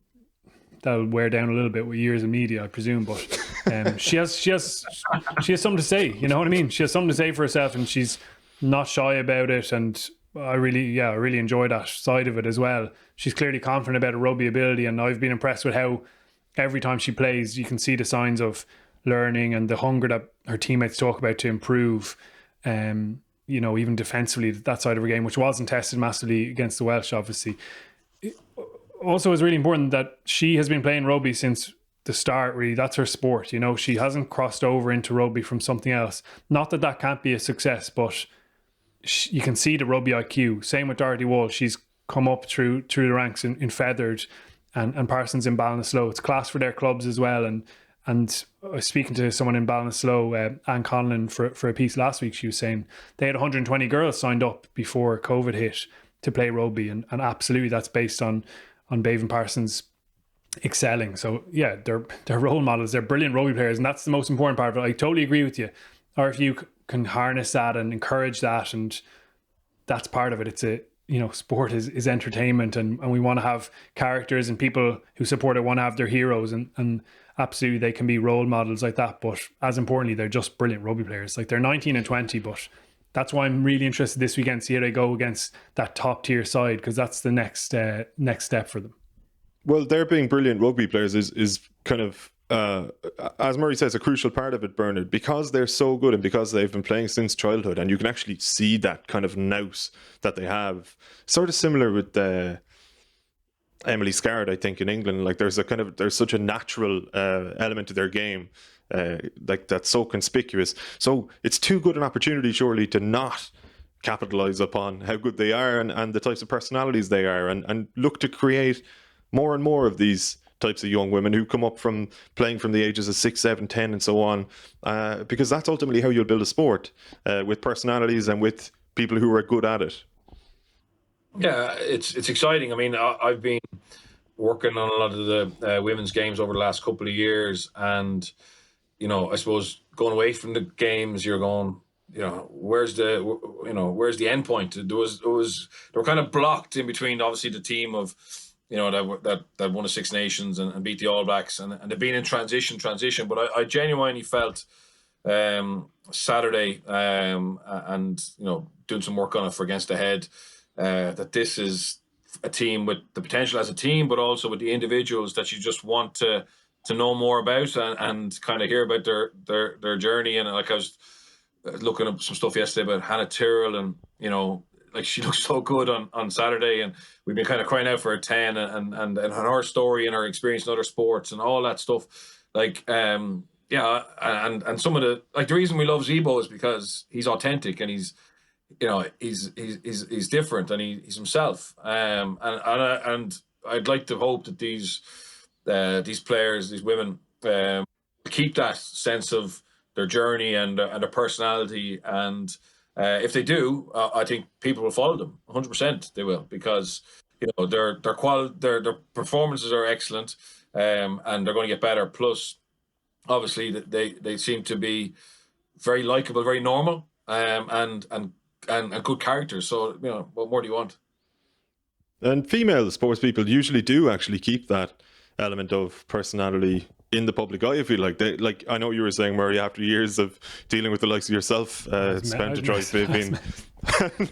[SPEAKER 3] that'll wear down a little bit with years in media, I presume. But she has something to say. You know what I mean? She has something to say for herself, and she's not shy about it. And I really enjoy that side of it as well. She's clearly confident about her rugby ability, and I've been impressed with how every time she plays, you can see the signs of learning and the hunger that her teammates talk about to improve, even defensively, that side of her game, which wasn't tested massively against the Welsh, obviously. Also, it's really important that she has been playing rugby since the start, really. That's her sport. She hasn't crossed over into rugby from something else. Not that that can't be a success, but you can see the rugby IQ. Same with Dorothy Wall. She's come up through the ranks in Feathered and Parsons in Ballinasloe. It's class for their clubs as well. And I was speaking to someone in Ballinasloe, Anne Conlon, for a piece last week. She was saying they had 120 girls signed up before COVID hit to play rugby. And absolutely that's based on Bevan Parsons excelling. So yeah, they're role models. They're brilliant rugby players, and that's the most important part of it. I totally agree with you. Or if you can harness that and encourage that, and that's part of it. It's sport is entertainment, and we want to have characters, and people who support it want to have their heroes, and absolutely they can be role models like that. But as importantly, they're just brilliant rugby players. Like, they're 19 and 20, but that's why I'm really interested this weekend to see how they go against that top tier side, because that's the next step for them.
[SPEAKER 1] Well, their being brilliant rugby players is kind of, as Murray says, a crucial part of it, Bernard, because they're so good and because they've been playing since childhood, and you can actually see that kind of nous that they have. Sort of similar with Emily Scarrett, I think, in England. Like, there's such a natural element to their game, like, that's so conspicuous. So it's too good an opportunity, surely, to not capitalise upon how good they are and the types of personalities they are, and look to create more and more of these types of young women who come up from playing from the ages of 6, 7, 10 and so on, because that's ultimately how you'll build a sport, with personalities and with people who are good at it.
[SPEAKER 2] Yeah, it's exciting. I mean, I've been working on a lot of the women's games over the last couple of years, and I suppose going away from the games, you're going, where's the end point? They were kind of blocked in between, obviously, the team of that won the Six Nations and beat the All Blacks, and they've been in transition. But I genuinely felt Saturday, and doing some work on it for Against the Head, that this is a team with the potential as a team, but also with the individuals that you just want to know more about and kind of hear about their journey. And like, I was looking up some stuff yesterday about Hannah Tyrrell, and like, she looks so good on Saturday, and we've been kind of crying out for a 10, and her story and her experience in other sports and all that stuff. Like, and some of the, like, the reason we love Zebo is because he's authentic, and he's different, and he's himself. And I'd like to hope that these players, these women, keep that sense of their journey and their personality. And if they do, I think people will follow them. 100% they will, because their performances are excellent, and they're going to get better. Plus, obviously, they seem to be very likable, very normal, and good characters. So what more do you want?
[SPEAKER 1] And female sports people usually do actually keep that element of personality in the public eye. I feel like I know you were saying, Murray, after years of dealing with the likes of yourself, spent to drive Vivian.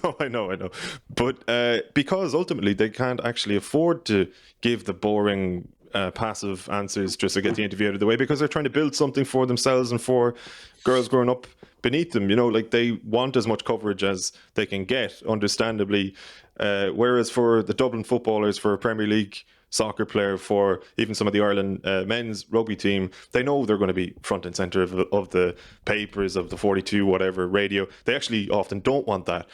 [SPEAKER 1] No, I know. But because ultimately they can't actually afford to give the boring passive answers just to get the interview out of the way, because they're trying to build something for themselves and for girls growing up beneath them. Like, they want as much coverage as they can get, understandably. Whereas for the Dublin footballers, for a Premier League soccer player, for even some of the Ireland men's rugby team, they know they're going to be front and centre of the papers, of the 42, whatever, radio. They actually often don't want that.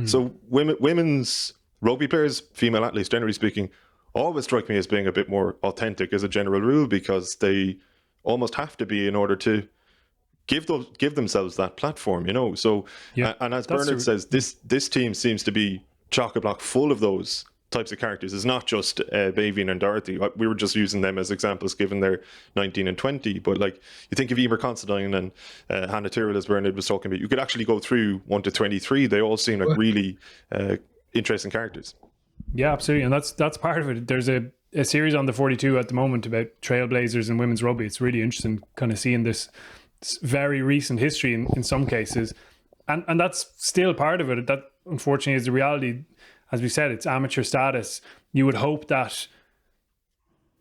[SPEAKER 1] So women's rugby players, female athletes, generally speaking, always strike me as being a bit more authentic as a general rule, because they almost have to be in order to give themselves that platform, So, yeah, and as Bernard says, this team seems to be chock-a-block full of those types of characters. It's not just Bavian and Dorothy. We were just using them as examples given they're 19 and 20, but like, you think of Emer Considine and Hannah Tyrrell, as Bernard was talking about, you could actually go through 1 to 23. They all seem like really interesting characters.
[SPEAKER 3] Yeah, absolutely. And that's part of it. There's a series on the 42 at the moment about trailblazers and women's rugby. It's really interesting kind of seeing this very recent history in some cases, and that's still part of it. That unfortunately is the reality. As we said, it's amateur status. You would hope that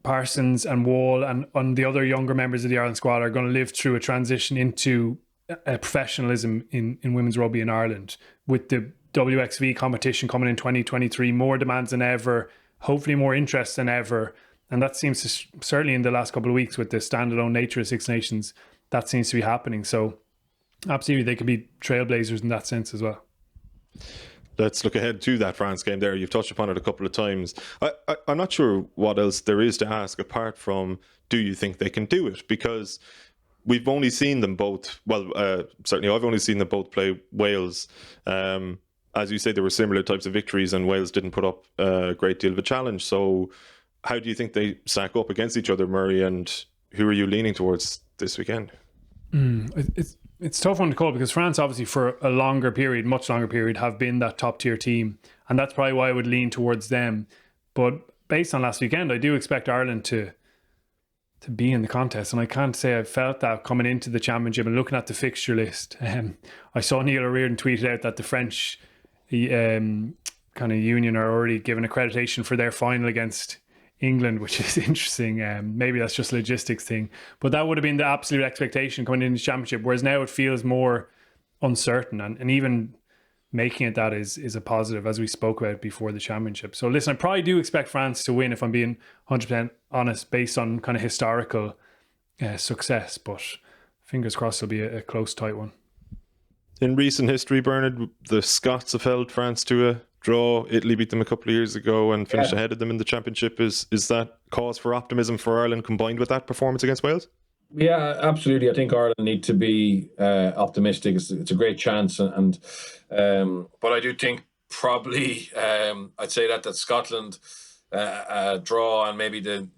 [SPEAKER 3] Parsons and Wall and the other younger members of the Ireland squad are going to live through a transition into professionalism in women's rugby in Ireland, with the WXV competition coming in 2023, more demands than ever, hopefully more interest than ever. And that seems to, certainly in the last couple of weeks with the standalone nature of Six Nations, that seems to be happening. So absolutely, they can be trailblazers in that sense as well.
[SPEAKER 1] Let's look ahead to that France game there. You've touched upon it a couple of times. I'm not sure what else there is to ask apart from, do you think they can do it? Because we've only seen them both, certainly I've only seen them both play Wales. As you say, there were similar types of victories and Wales didn't put up a great deal of a challenge. So how do you think they stack up against each other, Murray, and who are you leaning towards this weekend?
[SPEAKER 3] It's a tough one to call, because France obviously for a much longer period, have been that top tier team. And that's probably why I would lean towards them. But based on last weekend, I do expect Ireland to be in the contest. And I can't say I've felt that coming into the championship and looking at the fixture list. I saw Neil O'Riordan tweeted out that the French kind of union are already given accreditation for their final against England, which is interesting. Maybe that's just a logistics thing, but that would have been the absolute expectation coming into the championship, whereas now it feels more uncertain, and even making it that is a positive, as we spoke about before the championship. So listen, I probably do expect France to win, if I'm being 100% honest, based on kind of historical success, but fingers crossed it'll be a close, tight one.
[SPEAKER 1] In recent history, Bernard, the Scots have held France to a draw. Italy beat them a couple of years ago and finished ahead of them in the championship. Is that cause for optimism for Ireland combined with that performance against Wales?
[SPEAKER 2] Yeah, absolutely. I think Ireland need to be optimistic. It's a great chance, but I do think probably I'd say that Scotland draw and maybe the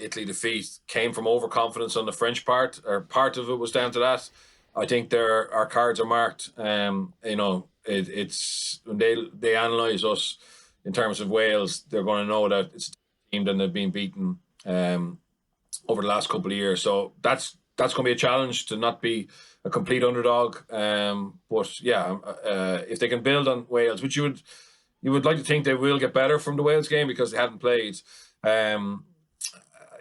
[SPEAKER 2] Italy defeat came from overconfidence on the French part, or part of it was down to that. I think our cards are marked. It's when they analyse us in terms of Wales, they're going to know that it's a team that they've been beaten over the last couple of years. So that's going to be a challenge to not be a complete underdog. But yeah, if they can build on Wales, which you would like to think they will get better from the Wales game because they hadn't played. Look,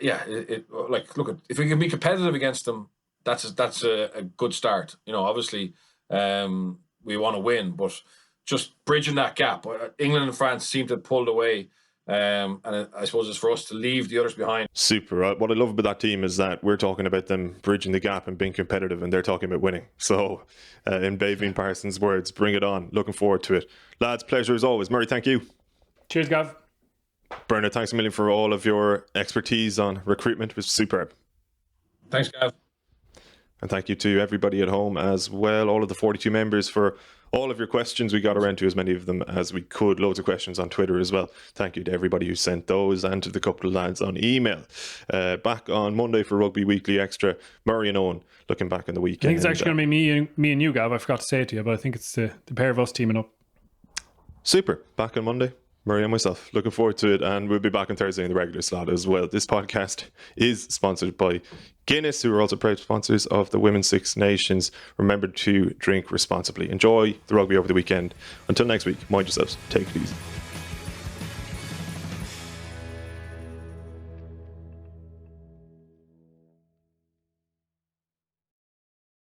[SPEAKER 2] if we can be competitive against them, that's a good start. Obviously, we want to win, but just bridging that gap. England and France seem to have pulled away, and I suppose it's for us to leave the others behind.
[SPEAKER 1] Super. What I love about that team is that we're talking about them bridging the gap and being competitive, and they're talking about winning. So, in Baveen Parsons' words, bring it on. Looking forward to it. Lads, pleasure as always. Murray, thank you.
[SPEAKER 3] Cheers, Gav.
[SPEAKER 1] Bernard, thanks a million for all of your expertise on recruitment. It was superb.
[SPEAKER 2] Thanks, Gav.
[SPEAKER 1] And thank you to everybody at home as well, all of the 42 members, for all of your questions. We got around to as many of them as we could. Loads of questions on Twitter as well. Thank you to everybody who sent those, and to the couple of lads on email. Back on Monday for Rugby Weekly Extra. Murray and Owen looking back in the weekend.
[SPEAKER 3] I think it's actually going to be me and you, Gav. I forgot to say it to you, but I think it's the pair of us teaming up. Super. Back on Monday. Murray and myself. Looking forward to it, and we'll be back on Thursday in the regular slot as well. This podcast is sponsored by Guinness, who are also proud sponsors of the Women's Six Nations. Remember to drink responsibly. Enjoy the rugby over the weekend. Until next week, mind yourselves. Take it easy.